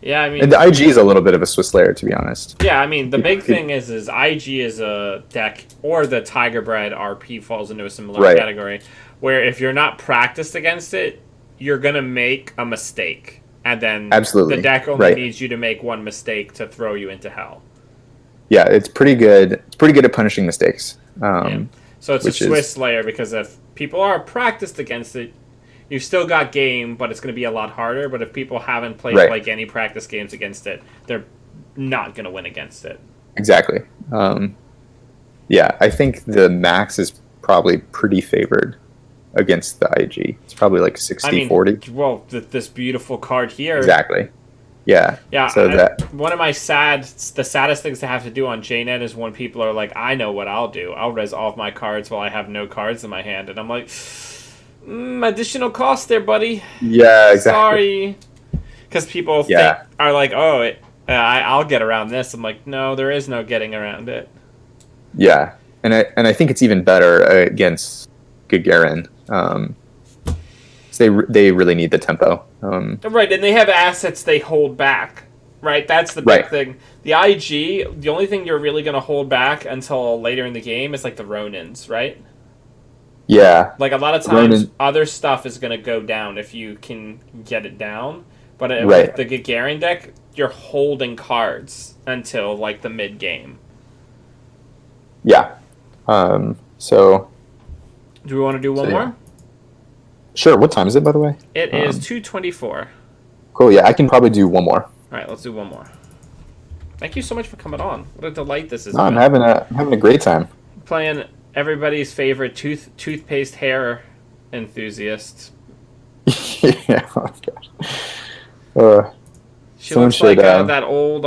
Yeah, I mean, and the IG is a little bit of a Swiss Slayer, to be honest. Yeah, I mean, the big thing is IG is a deck, or the Tigerbred RP falls into a similar category, where if you're not practiced against it, you're gonna make a mistake, and then the deck only needs you to make one mistake to throw you into hell. Yeah, it's pretty good. It's pretty good at punishing mistakes. So it's a Swiss Slayer, because if people are practiced against it, you've still got game, but it's going to be a lot harder. But if people haven't played like any practice games against it, they're not going to win against it. Exactly. Yeah, I think the Maxx is probably pretty favored against the IG. It's probably like 60-40. Well, this beautiful card here. Exactly. Yeah. Yeah. So one of my the saddest things to have to do on JNet is when people are like, I know what I'll do. I'll res all of my cards while I have no cards in my hand. And I'm like, additional cost there, buddy. Yeah, exactly. Sorry. Because people are like, oh, I'll get around this. I'm like, no, there is no getting around it. Yeah. And I think it's even better against Gagarin. They really need the tempo. Right, and they have assets they hold back. Right, that's the big thing. The IG, the only thing you're really going to hold back until later in the game is like the Ronins, right? Yeah. Like a lot of times, other stuff is going to go down if you can get it down. But with the Gagarin deck, you're holding cards until like the mid game. Yeah. So. Do we want to do one more? Sure. What time is it, by the way? It is 2:24. Cool. Yeah, I can probably do one more. All right, let's do one more. Thank you so much for coming on. What a delight this is. I'm having a great time. Playing everybody's favorite toothpaste hair enthusiast. Yeah. Oh gosh. She looks like that old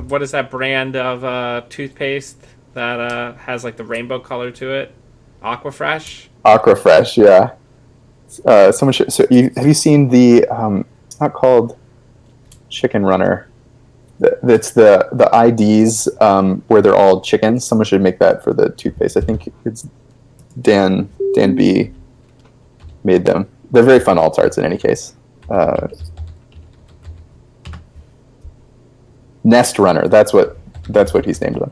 what is that brand of toothpaste that has like the rainbow color to it? Aquafresh. Aquafresh, yeah. Someone should. So, have you seen the? It's not called Chicken Runner. That's the IDs where they're all chickens. Someone should make that for the toothpaste. I think it's Dan B made them. They're very fun alt arts in any case. Nest Runner. That's what he's named them.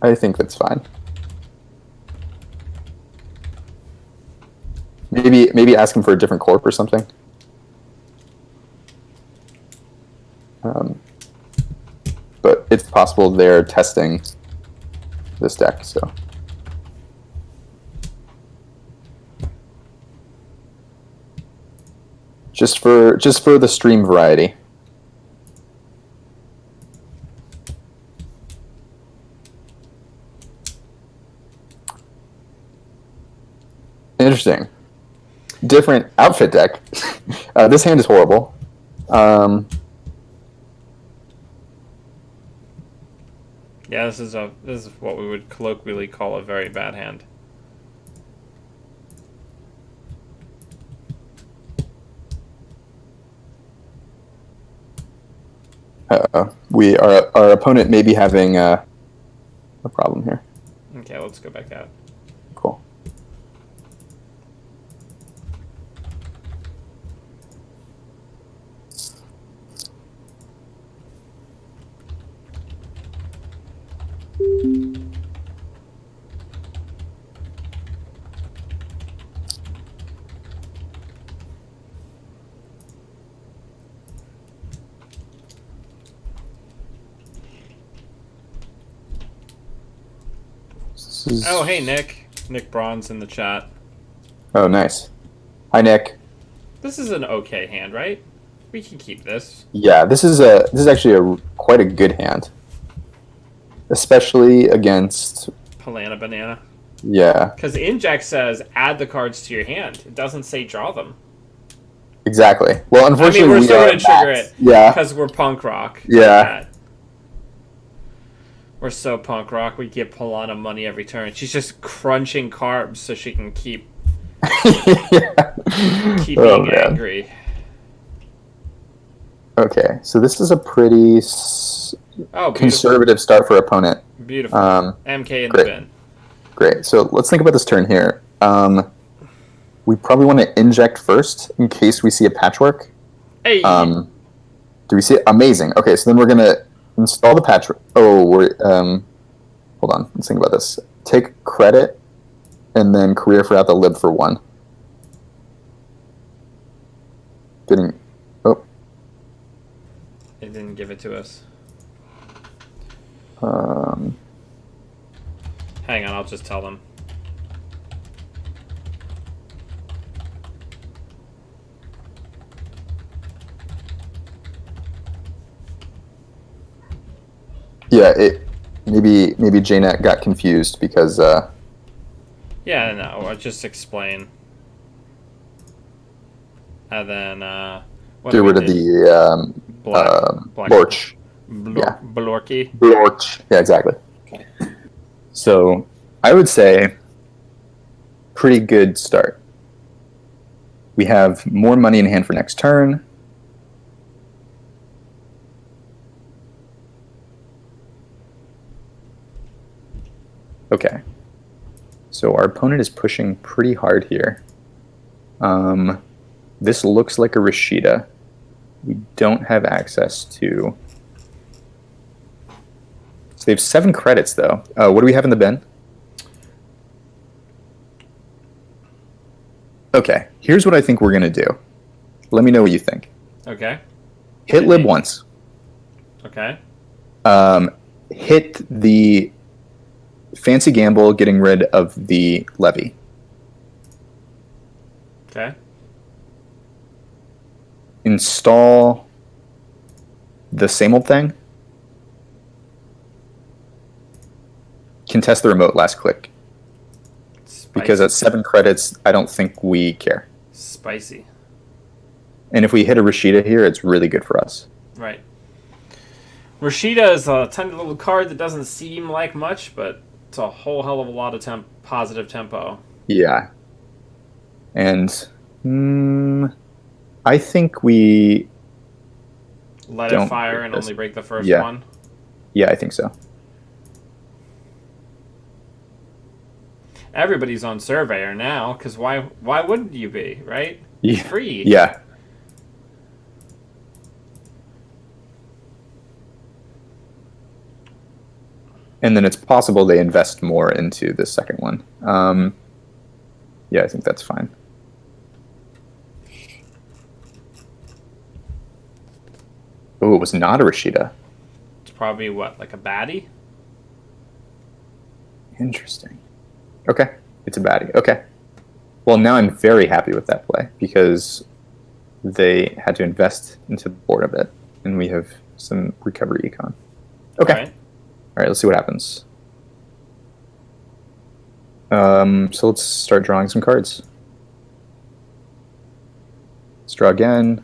I think that's fine. Maybe ask him for a different corp or something. But it's possible they're testing this deck, so. Just for the stream variety. Interesting. Different outfit deck. This hand is horrible. Yeah, this is what we would colloquially call a very bad hand. Our opponent may be having a problem here. Okay, let's go back out. Cool. This is... Oh, hey, Nick. Nick Braun's in the chat. Oh, nice. Hi, Nick. This is an okay hand, right? We can keep this. Yeah, this is actually quite a good hand, especially against Palana Banana. Yeah. Because Inject says add the cards to your hand. It doesn't say draw them. Exactly. Well, unfortunately, I mean, we're still going to trigger it. Yeah. Because we're punk rock. Yeah. We're so punk rock. We give Palana money every turn. She's just crunching carbs so she can keep being angry. Okay, so this is a pretty conservative start for opponent. Beautiful. MK in the bin. Great. So let's think about this turn here. We probably want to inject first in case we see a patchwork. Hey. Do we see it? Amazing. Okay, so then we're going to install the patchwork. Oh, hold on. Let's think about this. Take credit and then career for out the lib for 1. It didn't give it to us. Hang on, I'll just tell them. Yeah, maybe JNet got confused because yeah, no, I'll just explain. And then get rid of the Blorch. Blorky. Blorch. Yeah, exactly. Okay. So I would say pretty good start. We have more money in hand for next turn. Okay. So our opponent is pushing pretty hard here. This looks like a Rashida. We don't have access to... So they have 7 credits, though. What do we have in the bin? Okay, here's what I think we're going to do. Let me know what you think. Okay. Hit lib once. Okay. Hit the fancy gamble getting rid of the levy. Okay. Install the same old thing. Contest the remote last click. Spicy. Because at 7 credits, I don't think we care. Spicy. And if we hit a Rashida here, it's really good for us. Right. Rashida is a tiny little card that doesn't seem like much, but it's a whole hell of a lot of positive tempo. Yeah. And I think we let it fire and only break the first one? Yeah, I think so. Everybody's on Surveyor now, because why wouldn't you be, right? Yeah. Free. Yeah. And then it's possible they invest more into the second one. Yeah, I think that's fine. Oh, it was not a Rashida. It's probably, what, like a baddie? Interesting. Okay, it's a baddie. Okay. Well, now I'm very happy with that play because they had to invest into the board a bit, and we have some recovery econ. Okay. All right, let's see what happens. So let's start drawing some cards. Let's draw again.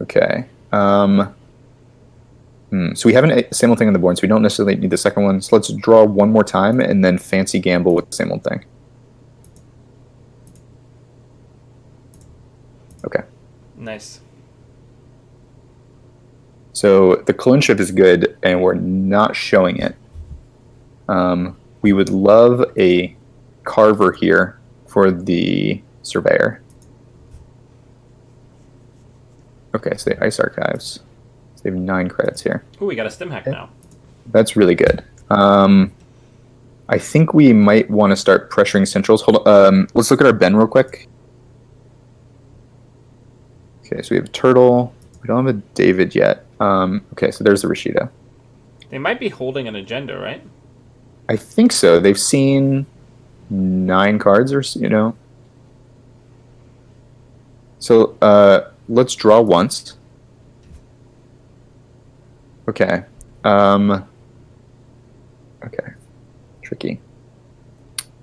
Okay. So we have a same old thing on the board, so we don't necessarily need the second one. So let's draw one more time and then fancy gamble with the same old thing. Okay. Nice. So the cloneship is good, and we're not showing it. We would love a carver here for the surveyor. Okay, so the ice archives. So they have 9 credits here. Ooh, we got a stim hack now. That's really good. I think we might want to start pressuring centrals. Hold on. Let's look at our Ben real quick. Okay, so we have Turtle. We don't have a David yet. Okay, so there's the Rashida. They might be holding an agenda, right? I think so. They've seen 9 cards, or So let's draw once. Okay. Okay. Tricky.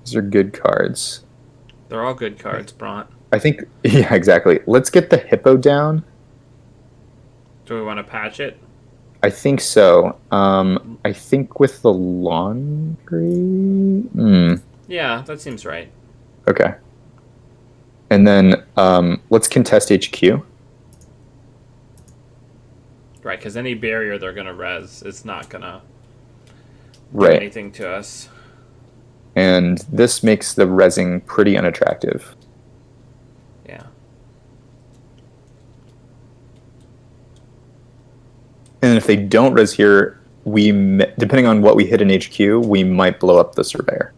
These are good cards. They're all good cards, Bront. I think, yeah, exactly. Let's get the hippo down. Do we want to patch it? I think so. I think with the laundry. Yeah, that seems right. Okay. And then let's contest HQ. Right, because any barrier they're going to res is not going to do Right. anything to us. And this makes the resing pretty unattractive. Yeah. And if they don't res here, depending on what we hit in HQ, we might blow up the surveyor.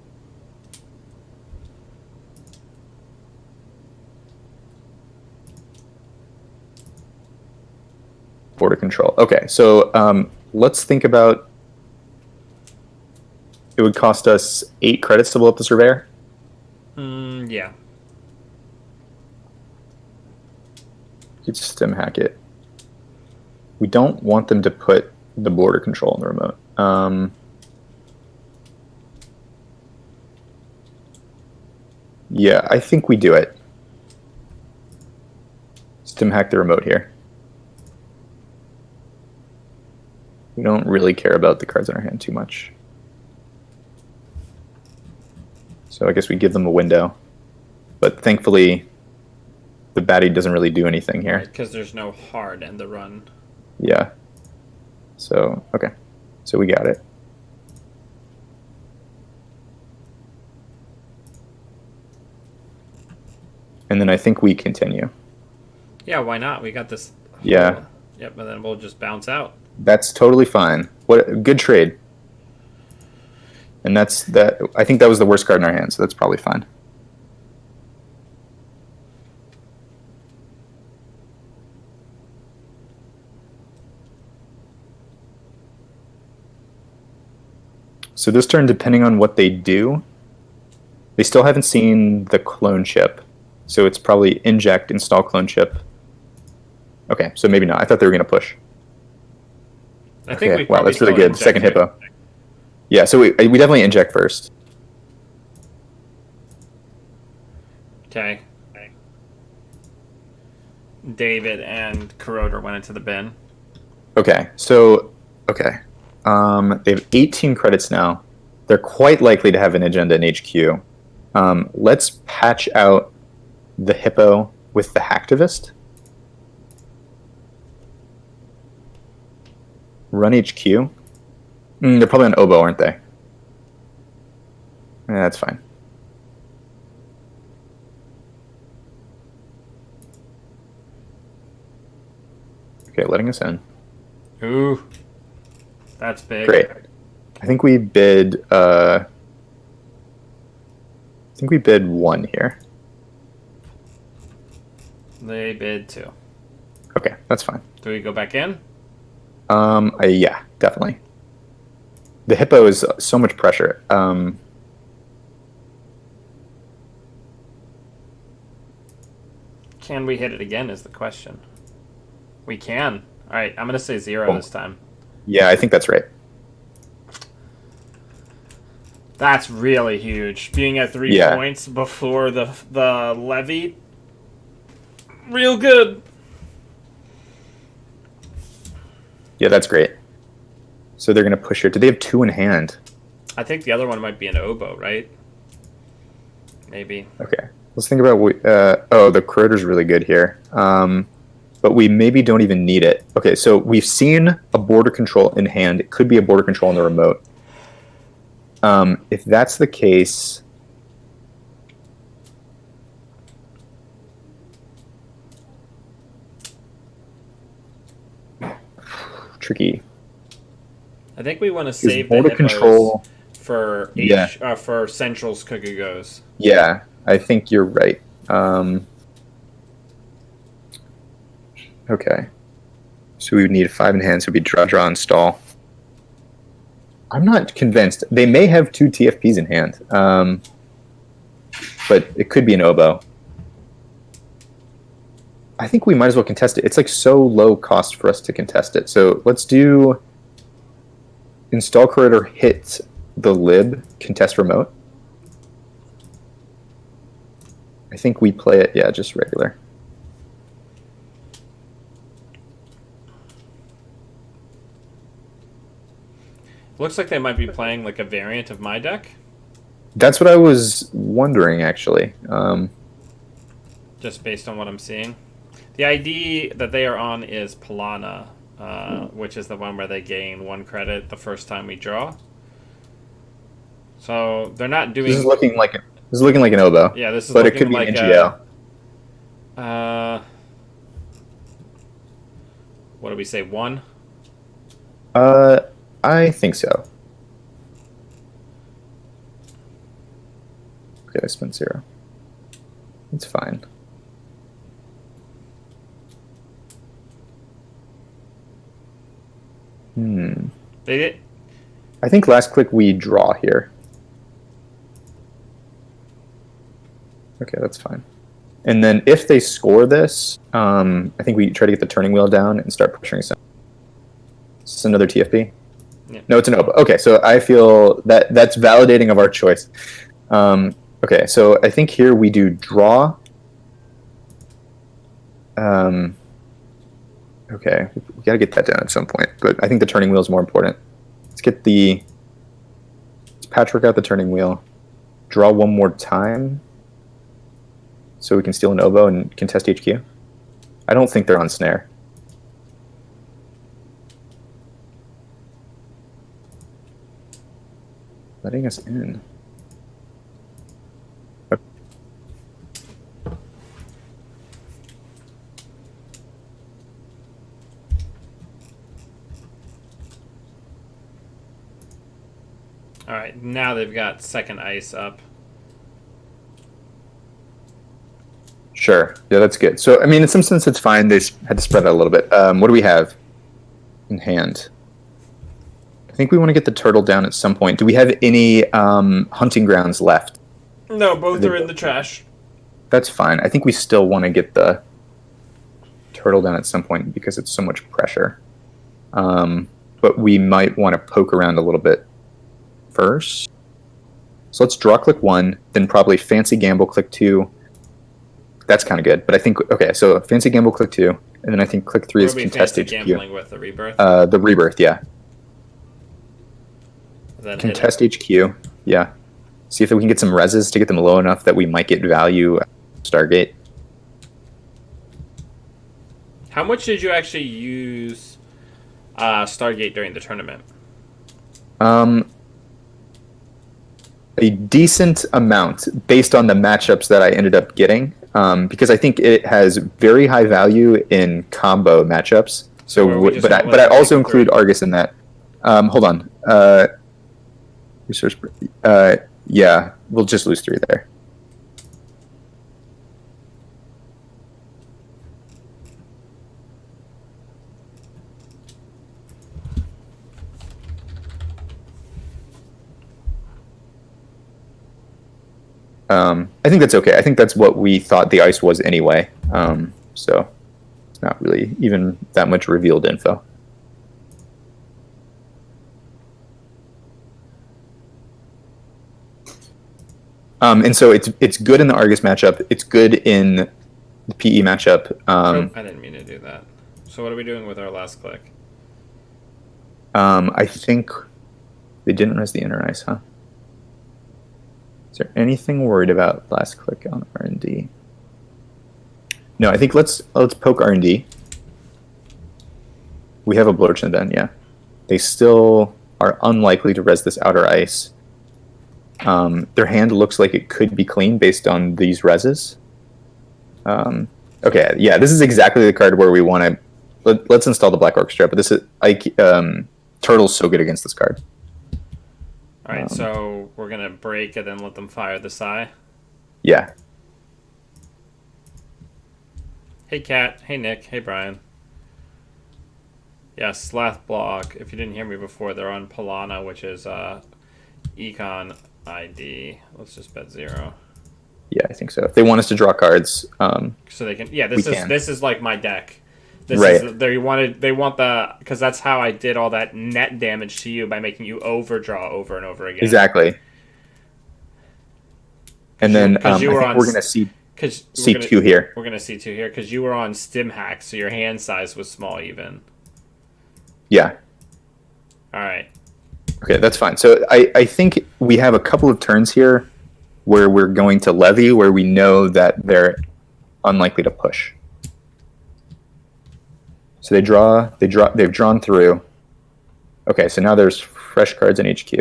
Border control. Okay, so let's think about. It would cost us 8 credits to blow up the surveyor. Yeah. You'd stem hack it. We don't want them to put the border control in the remote. Yeah, I think we do it. Stem hack the remote here. We don't really care about the cards in our hand too much. So I guess we give them a window. But thankfully, the baddie doesn't really do anything here. Because there's no hard in the run. Yeah. So, okay. So we got it. And then I think we continue. Yeah, why not? We got this. Yeah. Yep, and then we'll just bounce out. That's totally fine. What a good trade. And that's that. I think that was the worst card in our hand, so that's probably fine. So this turn, depending on what they do, they still haven't seen the clone chip. So it's probably inject, install clone chip. Okay, so maybe not. I thought they were going to push. I think Okay, we wow, that's really still good. Second inject hippo. Yeah, so we definitely inject first. Okay. David and Corroder went into the bin. Okay, so they have 18 credits now. They're quite likely to have an agenda in HQ. Let's patch out the hippo with the hacktivist. Run HQ. They're probably on oboe, aren't they? Yeah, that's fine. Okay, letting us in. Ooh. That's big. Great. I think we bid 1 here. They bid 2. Okay, that's fine. Do we go back in? Yeah, definitely. The hippo is so much pressure. Can we hit it again is the question. We can. All right, I'm going to say 0 this time. Yeah, I think that's right. That's really huge. Being at 3 points before the levy. Real good. Yeah, that's great. So they're going to push here. Do they have 2 in hand? I think the other one might be an oboe, right? Maybe. Okay. Let's think about... the corroder's really good here. But we maybe don't even need it. Okay, so we've seen a border control in hand. It could be a border control on the remote. If that's the case... Tricky. I think we want to save the border hippos control for for Central's Cookie Goes. Yeah, I think you're right. Okay. So we would need 5 in hand, so it'd be draw, install. I'm not convinced. They may have 2 TFPs in hand, but it could be an oboe. I think we might as well contest it. It's like so low cost for us to contest it. So let's do install corridor, hit the lib, contest remote. I think we play it, yeah, just regular. Looks like they might be playing like a variant of my deck. That's what I was wondering, actually. Just based on what I'm seeing. The ID that they are on is Pilana, which is the one where they gain 1 credit the first time we draw. So they're not doing. This is looking like an oboe. Yeah, this is. But looking it could be like an NGL. What do we say? 1. I think so. Okay, I spent 0. It's fine. They did. I think last click we draw here. Okay, that's fine. And then if they score this, I think we try to get the turning wheel down and start pressuring some. Is this another TFP? Yeah. No, it's an oboe. Okay, so I feel that's validating of our choice. Okay, so I think here we do draw. Okay, we gotta get that down at some point, but I think the turning wheel is more important. Let's patchwork out the turning wheel. Draw 1 more time, so we can steal an oboe and contest HQ. I don't think they're on snare. Letting us in. Okay. All right, now they've got second ice up. Sure. Yeah, that's good. So, I mean, in some sense, it's fine. They had to spread out a little bit. What do we have in hand? I think we want to get the turtle down at some point. Do we have any hunting grounds left? No, both are in the trash. That's fine. I think we still want to get the turtle down at some point because it's so much pressure. But we might want to poke around a little bit first. So let's draw click 1, then probably fancy gamble click 2. That's kind of good. But I think, okay, so fancy gamble click 2, and then I think click 3 is contest HQ. Gambling with the rebirth? The rebirth, yeah. Then contest HQ, yeah. See if we can get some reses to get them low enough that we might get value Stargate. How much did you actually use Stargate during the tournament? A decent amount based on the matchups that I ended up getting, because I think it has very high value in combo matchups. So, but I also include Argus in that. Hold on. Resource. Yeah, we'll just lose 3 there. I think that's okay. I think that's what we thought the ice was anyway. So it's not really even that much revealed info. And so it's good in the Argus matchup. It's good in the PE matchup. I didn't mean to do that. So what are we doing with our last click? I think they didn't res the inner ice, huh? Is there anything worried about last click on R&D? No, I think let's poke R&D. We have a Blorchin then, yeah. They still are unlikely to res this outer ice. Their hand looks like it could be clean based on these reses. Okay, yeah, this is exactly the card where we want to... Let's install the Black Orchestra, but this is... Turtle's so good against this card. Alright, so we're going to break and then let them fire the Psy. Yeah. Hey, Kat. Hey, Nick. Hey, Brian. Yeah, Slath Block. If you didn't hear me before, they're on Polana, which is Econ ID. Let's just bet 0. Yeah, I think so. If they want us to draw cards, So they can. Yeah, we can. this is like my deck. This Right. is they want the because that's how I did all that net damage to you by making you overdraw over and over again. Exactly. And then I you think were on we're going to see Because C2 here. We're gonna see 2 here because you were on stim hack, so your hand size was small even. Yeah. All right. Okay, that's fine. So I think we have a couple of turns here where we're going to levy, where we know that they're unlikely to push. So they've drawn through. Okay, so now there's fresh cards in HQ.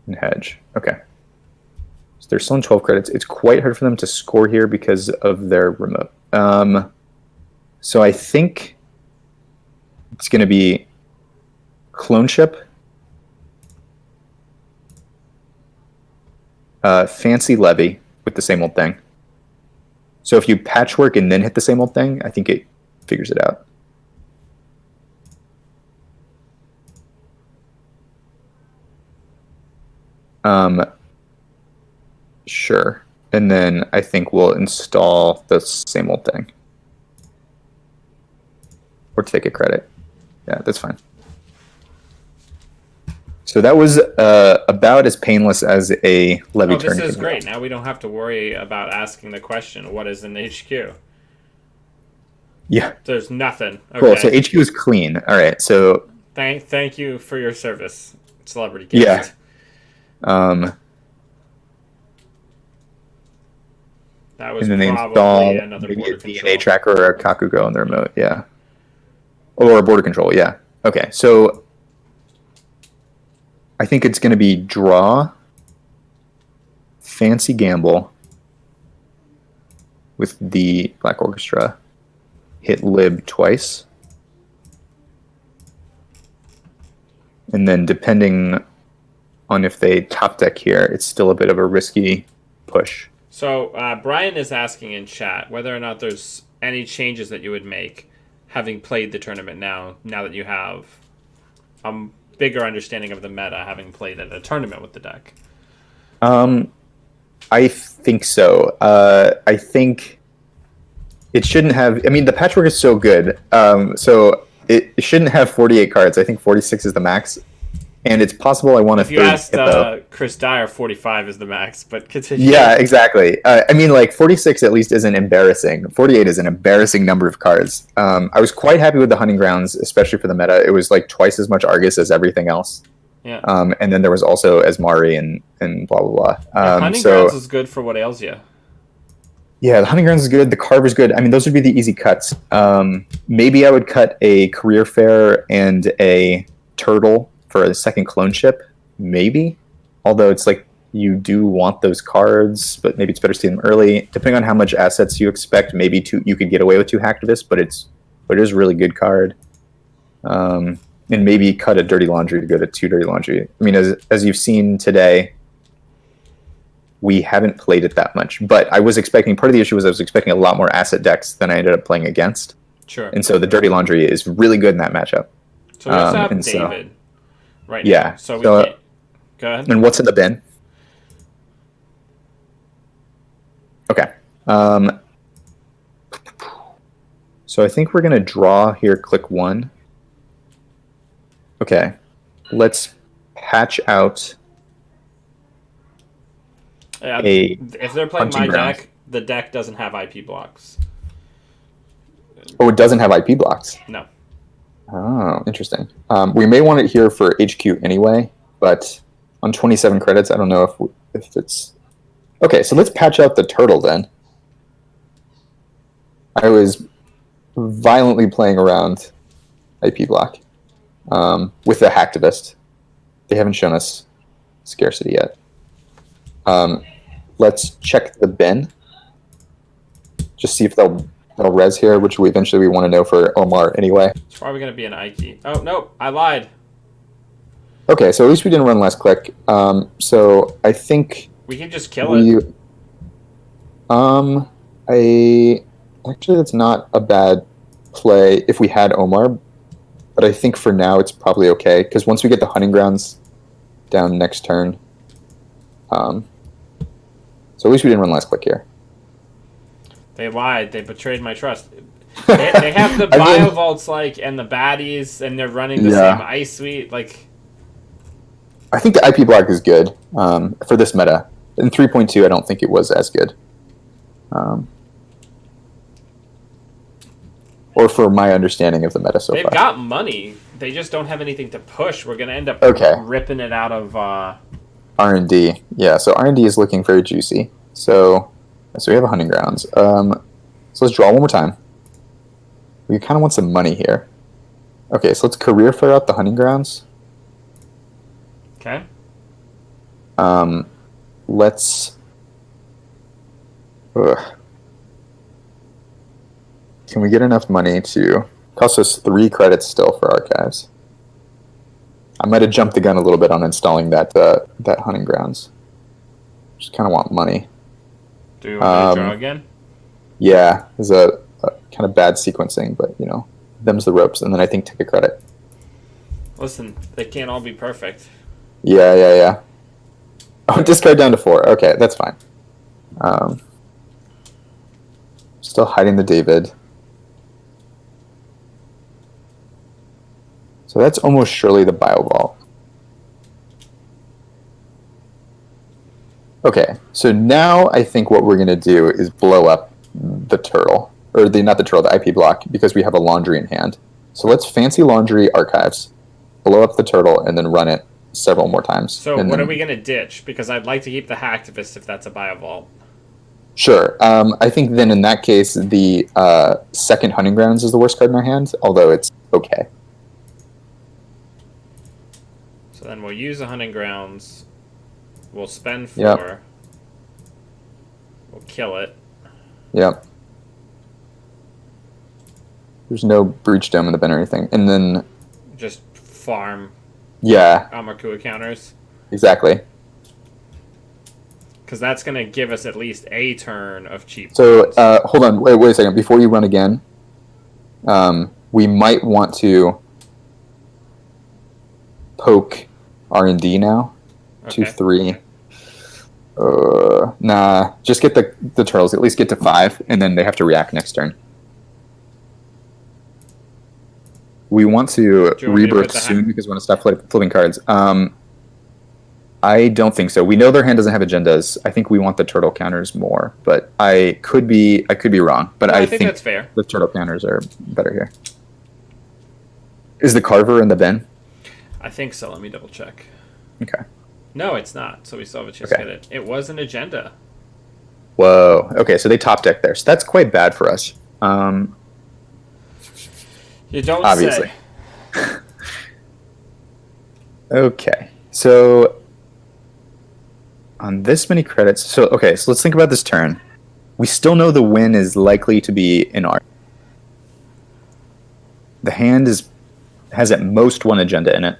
And hedge. Okay. So they're still in 12 credits. It's quite hard for them to score here because of their remote. So I think it's going to be Clone Ship, Fancy Levy with the same old thing. So if you patchwork and then hit the same old thing, I think it figures it out. Sure. And then I think we'll install the same old thing. Or take a credit. Yeah, that's fine. So that was about as painless as a levy turn. This is great. Now we don't have to worry about asking the question, what is in HQ? Yeah. There's nothing. Okay. Cool. So HQ is clean. All right. So thank you for your service, celebrity gift. Yeah. That was and then probably another maybe border a control. DNA tracker or a Kakugo on the remote. Yeah. Or a border control. Yeah. Okay. So I think it's going to be draw, Fancy Gamble with the Black Orchestra, hit lib twice, and then depending on if they top deck here, it's still a bit of a risky push. So Brian is asking in chat whether or not there's any changes that you would make having played the tournament now that you have bigger understanding of the meta, having played at a tournament with the deck. I think so. I think it shouldn't have. I mean, the patchwork is so good. So it shouldn't have 48 cards. I think 46 is the max. And it's possible I want to. If you asked Chris Dyer, 45 is the max, but continue. Yeah, exactly. I mean, like 46 at least isn't embarrassing. 48 is an embarrassing number of cards. I was quite happy with the Hunting Grounds, especially for the meta. It was like twice as much Argus as everything else. Yeah. And then there was also Esmari and blah blah blah. Hunting Grounds is good for what ails you. Yeah, the Hunting Grounds is good. The Carve is good. I mean, those would be the easy cuts. Maybe I would cut a Career Fair and a Turtle for a second Clone Ship, maybe. Although it's like you do want those cards, but maybe it's better to see them early. Depending on how much assets you expect, maybe you could get away with 2 Hacktivists, but it is a really good card. And maybe cut a Dirty Laundry to go to 2 Dirty Laundry. I mean, as you've seen today, we haven't played it that much. But I was expecting, part of the issue was I was expecting a lot more asset decks than I ended up playing against. Sure. And so the Dirty Laundry is really good in that matchup. So we also have David right now. Yeah. So we can't... Go ahead. And what's in the bin? Okay. So I think we're going to draw here, click 1. Okay. Let's patch out if they're playing my ground. deck, the deck doesn't have IP blocks. Oh, it doesn't have IP blocks? No. Oh, interesting. We may want it here for HQ anyway, but on 27 credits, I don't know if it's... Okay, so let's patch out the Turtle then. I was violently playing around IP block with the Hacktivist. They haven't shown us scarcity yet. Let's check the bin. Just see if they'll res here, which we eventually want to know for Omar anyway. It's probably going to be an Ike. Oh, no, I lied. Okay, so at least we didn't run last click. So I think... We can just kill it. Actually, that's not a bad play if we had Omar, but I think for now it's probably okay because once we get the hunting grounds down next turn, so at least we didn't run last click here. They lied. They betrayed my trust. They have the bio vaults and the baddies, and they're running the same ice suite. I think the IP block is good for this meta. In 3.2, I don't think it was as good. Or for my understanding of the meta so far. They've got money. They just don't have anything to push. We're going to end up ripping it out of... R&D. Yeah, so R&D is looking very juicy. So we have a hunting grounds. So let's draw one more time. We kind of want some money here. Okay, so let's career flare out the hunting grounds. Okay. Let's... Can we get enough money to... Cost us 3 credits still for archives. I might have jumped the gun a little bit on installing that hunting grounds. Just kind of want money. Do you want to draw again? Yeah, it's a kind of bad sequencing, but them's the ropes. And then I think take a credit. Listen, they can't all be perfect. Yeah. Oh, discard down to 4. Okay, that's fine. Still hiding the David. So that's almost surely the bio vault. Okay, so now I think what we're going to do is blow up the turtle. Or not the turtle, the IP block, because we have a laundry in hand. So let's fancy laundry archives, blow up the turtle, and then run it several more times. So what are we going to ditch? Because I'd like to keep the hacktivist if that's a bio vault. Sure. I think then in that case, the second hunting grounds is the worst card in our hand, although it's okay. So then we'll use the hunting grounds. We'll spend 4. Yep. We'll kill it. Yep. There's no breach dome in the bin or anything. And then... Just farm. Yeah. Amakua counters. Exactly. Because that's going to give us at least a turn of cheap. So, hold on. Wait a second. Before you run again, we might want to poke R&D now. Okay. 2, 3. Nah. Just get the turtles. At least get to 5, and then they have to react next turn. We want to rebirth soon because we want to stop flipping cards. I don't think so. We know their hand doesn't have agendas. I think we want the turtle counters more, but I could be wrong. But I think that's fair. The turtle counters are better here. Is the carver in the bin? I think so. Let me double check. Okay. No, it's not. So we still have a chance to get it. It was an agenda. Whoa. Okay, so they top deck there. So that's quite bad for us. You don't obviously. say. Okay. So on this many credits, so let's think about this turn. We still know the win is likely to be in our. The hand has at most 1 agenda in it.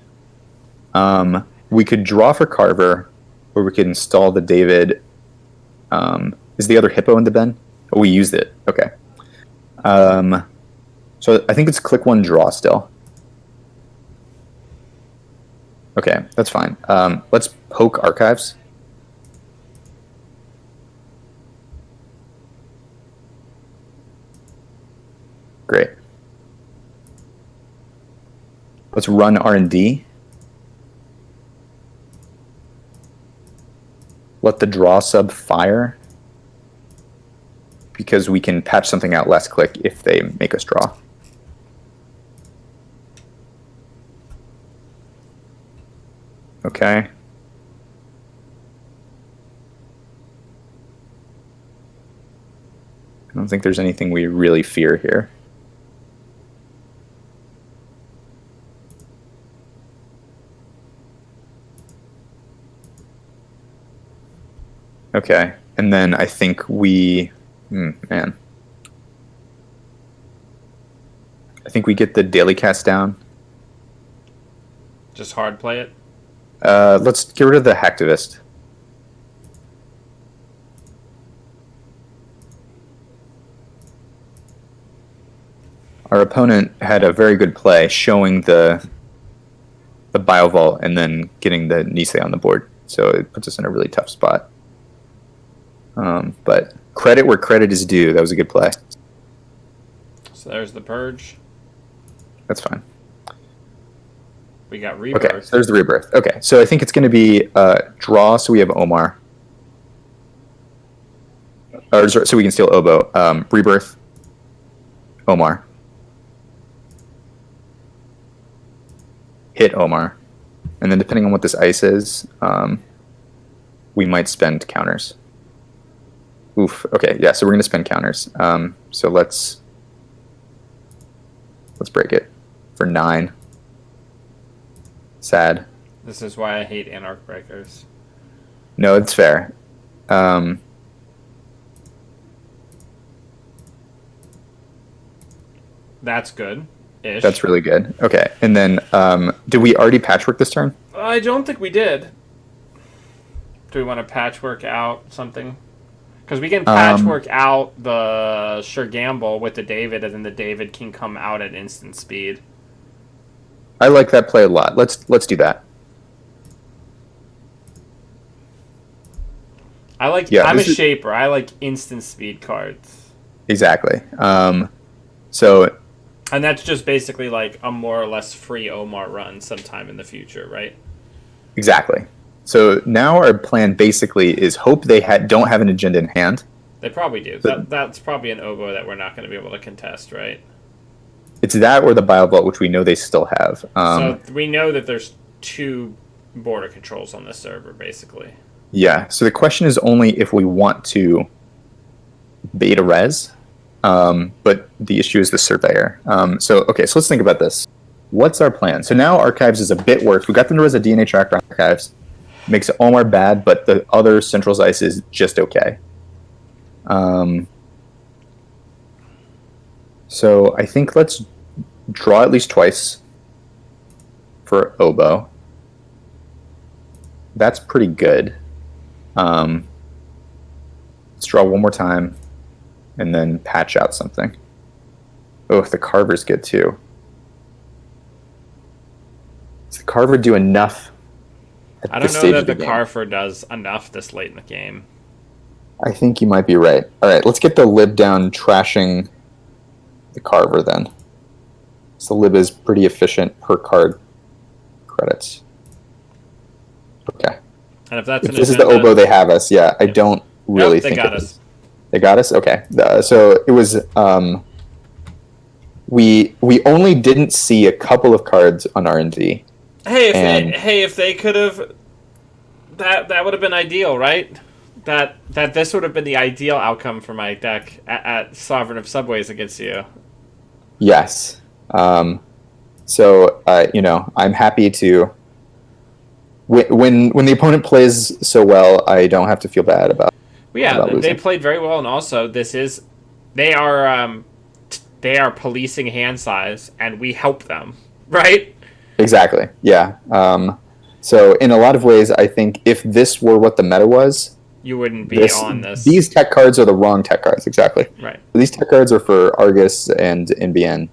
We could draw for Carver, or we could install the David. Is the other hippo in the bin? Oh, we used it. Okay. So I think it's click 1 draw still. Okay, that's fine. Let's poke archives. Great. Let's run R&D. Let the draw sub fire. Because we can patch something out last click if they make us draw. Okay. I don't think there's anything we really fear here. Okay, and then I think we... man. I think we get the daily cast down. Just hard play it? Let's get rid of the hacktivist. our opponent had a very good play showing the Biovault and then getting the Nisei on the board. So it puts us in a really tough spot. But credit where credit is due. That was a good play. So there's the Purge. That's fine. We got Rebirth. Okay, so there's the Rebirth. Okay, so I think it's going to be draw, so we have Omar. Or, so we can steal Oboe. Rebirth, Omar. Hit Omar. And then depending on what this ice is, we might spend counters. Oof. Okay, yeah, so we're going to spend counters. So let's break it for 9. Sad. This is why I hate Anarch Breakers. No, it's fair. That's good. Ish. That's really good. Okay, and then did we already patchwork this turn? I don't think we did. Do we want to patchwork out something? Because we can patchwork out the Sure Gamble with the David, and then the David can come out at instant speed. I like that play a lot. Let's do that. I like. Yeah, I'm a shaper. I like instant speed cards. Exactly. So. And that's just basically like a more or less free Omar run sometime in the future, right? Exactly. So now our plan basically is hope they don't have an agenda in hand. They probably do. That's probably an Oboe that we're not going to be able to contest, right? It's that or the Biovault, which we know they still have. So we know that there's 2 border controls on this server, basically. Yeah. So the question is only if we want to beta res. But the issue is the Surveyor. So let's think about this. What's our plan? So now Archives is a bit worse. We got them to res a DNA tracker Archives. Makes Omar bad, but the other Central's Ice is just okay. So I think let's draw at least twice for Oboe. That's pretty good. Let's draw one more time and then patch out something. Oh, the Carver's good too. Does the Carver do enough? I don't know that the Carver does enough this late in the game. I think you might be right. All right, let's get the Lib down trashing the Carver then. So Lib is pretty efficient per card credits. Okay. And if that's if this is the Oboe they have us, yeah, I don't really think they got us. They got us? Okay. So it was we only didn't see a couple of cards on R&D. Hey, if they could have, that would have been ideal, right? That this would have been the ideal outcome for my deck at Sovereign of Subways against you. Yes. So I'm happy to. When the opponent plays so well, I don't have to feel bad about. Yeah, they played very well, and also they are policing hand size, and we help them, right? Exactly. Yeah. So in a lot of ways, I think if this were what the meta was, you wouldn't be on this. These tech cards are the wrong tech cards. Exactly. Right. These tech cards are for Argus and NBN,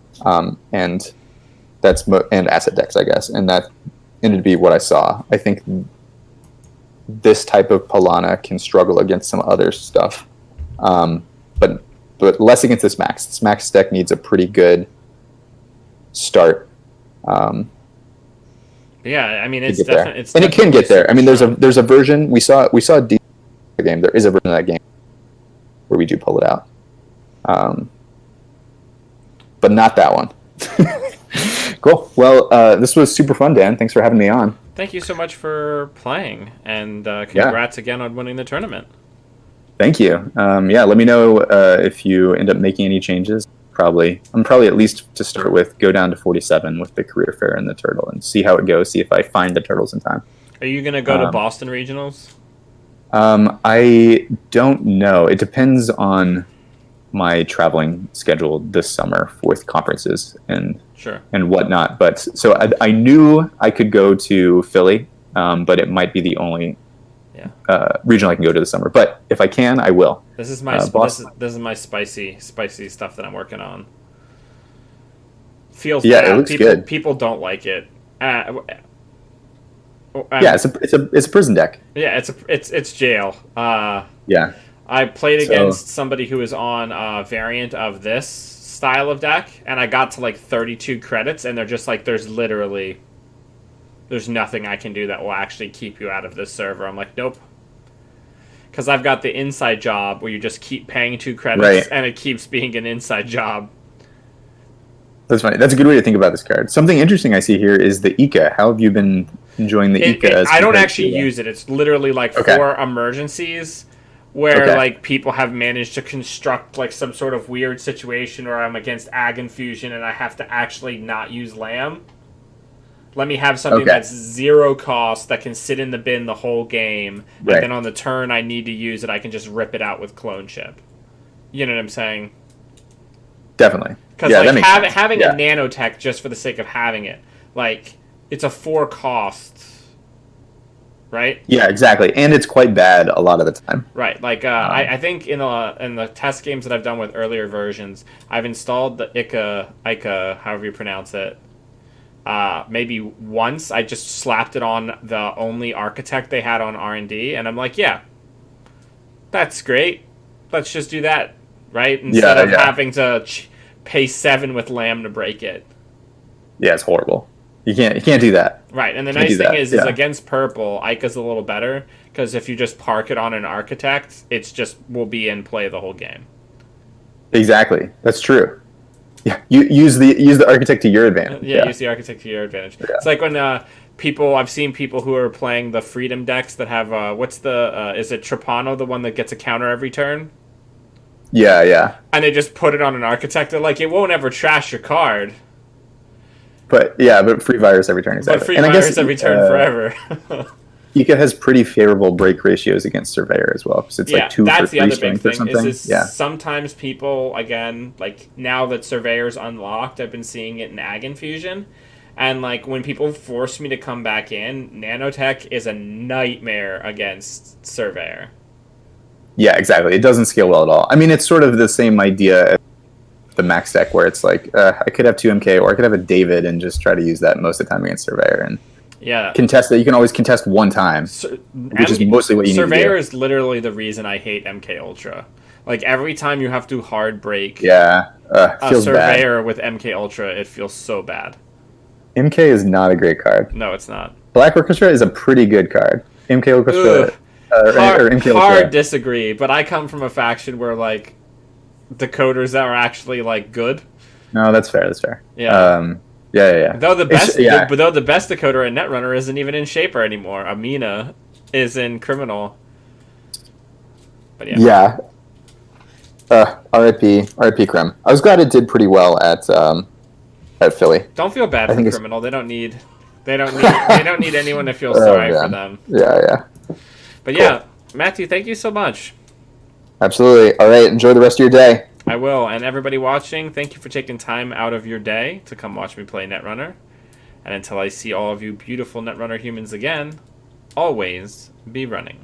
and that's and asset decks, I guess, and that ended to be what I saw. I think this type of Polana can struggle against some other stuff, but less against this Maxx. This Maxx deck needs a pretty good start. Yeah, I mean it's definitely, and it can get there. I mean, there's a version we saw a decent game. There is a version of that game where we do pull it out, but not that one. Cool. Well, this was super fun, Dan. Thanks for having me on. Thank you so much for playing, and congrats again on winning the tournament. Thank you. Let me know if you end up making any changes. I'm probably at least to start with, go down to 47 with the career fair and the turtle and see how it goes. See if I find the turtles in time. Are you going to go to Boston regionals? I don't know. It depends on my traveling schedule this summer with conferences and whatnot. But so I knew I could go to Philly, but it might be the only regional I can go to this summer. But if I can, I will. This is my this is my spicy stuff that I'm working on. feels Yeah, bad. it looks People good. people don't like it. Yeah, it's a prison deck. Yeah, it's jail. Yeah. I played So against somebody who was on a variant of this style of deck, and I got to like 32 credits, and they're just like, there's nothing I can do that will actually keep you out of this server. I'm like, nope. Because I've got the inside job where you just keep paying 2 credits, right. and it keeps being an inside job. That's funny. That's a good way to think about this card. Something interesting I see here is the Ika. How have you been enjoying the Ika? I don't actually use it. It's literally like for emergencies where like people have managed to construct like some sort of weird situation where I'm against Ag Infusion and I have to actually not use Lamb. Let me have something that's 0 cost that can sit in the bin the whole game, and then on the turn I need to use it, I can just rip it out with Clone Chip. You know what I'm saying? Definitely. Because like having a nanotech just for the sake of having it, like it's a 4 cost, right? Yeah, exactly, and it's quite bad a lot of the time. Right. Like I think in the test games that I've done with earlier versions, I've installed the Ica, however you pronounce it. Maybe once I just slapped it on the only architect they had on R&D, and I'm like, yeah, that's great. Let's just do that, right? Instead of having to pay 7 with Lamb to break it. Yeah, it's horrible. You can't do that. Right, and the nice thing is against purple, Ica's a little better, because if you just park it on an architect, it's just will be in play the whole game. Exactly. That's true. Yeah, you use the architect to your advantage. Yeah, use the architect to your advantage. Yeah. It's like when I've seen people who are playing the Freedom decks that have is it Trapano, the one that gets a counter every turn? Yeah. And they just put it on an architect. They're like, it won't ever trash your card. But free virus every turn. Exactly. But free virus every turn forever. Ika has pretty favorable break ratios against Surveyor as well, because it's like 2 for 3 strength or something. Sometimes people, again, like now that Surveyor's unlocked, I've been seeing it in Ag Infusion, and like when people force me to come back in, Nanotech is a nightmare against Surveyor. Yeah, exactly. It doesn't scale well at all. I mean, it's sort of the same idea as the Maxx deck, where it's like I could have 2 MK, or I could have a David and just try to use that most of the time against Surveyor and contest that. You can always contest 1 time, which is mostly what you need to do. Surveyor is literally the reason I hate MK Ultra. Like every time you have to hard break feels Surveyor bad. With MK Ultra, it feels so bad. MK is not a great card. No, it's not. Black Orchestra is a pretty good card. MK Orchestra hard disagree, but I come from a faction where like decoders that are actually like good. No, that's fair. Yeah. Yeah. Though the best decoder in Netrunner isn't even in Shaper anymore. Amina is in Criminal. But yeah. RIP Crim. I was glad it did pretty well at Philly. Don't feel bad for Criminal. They don't need anyone to feel sorry for them. Yeah. But cool. Matthew, thank you so much. Absolutely. All right, enjoy the rest of your day. I will. And everybody watching, thank you for taking time out of your day to come watch me play Netrunner. And until I see all of you beautiful Netrunner humans again, always be running.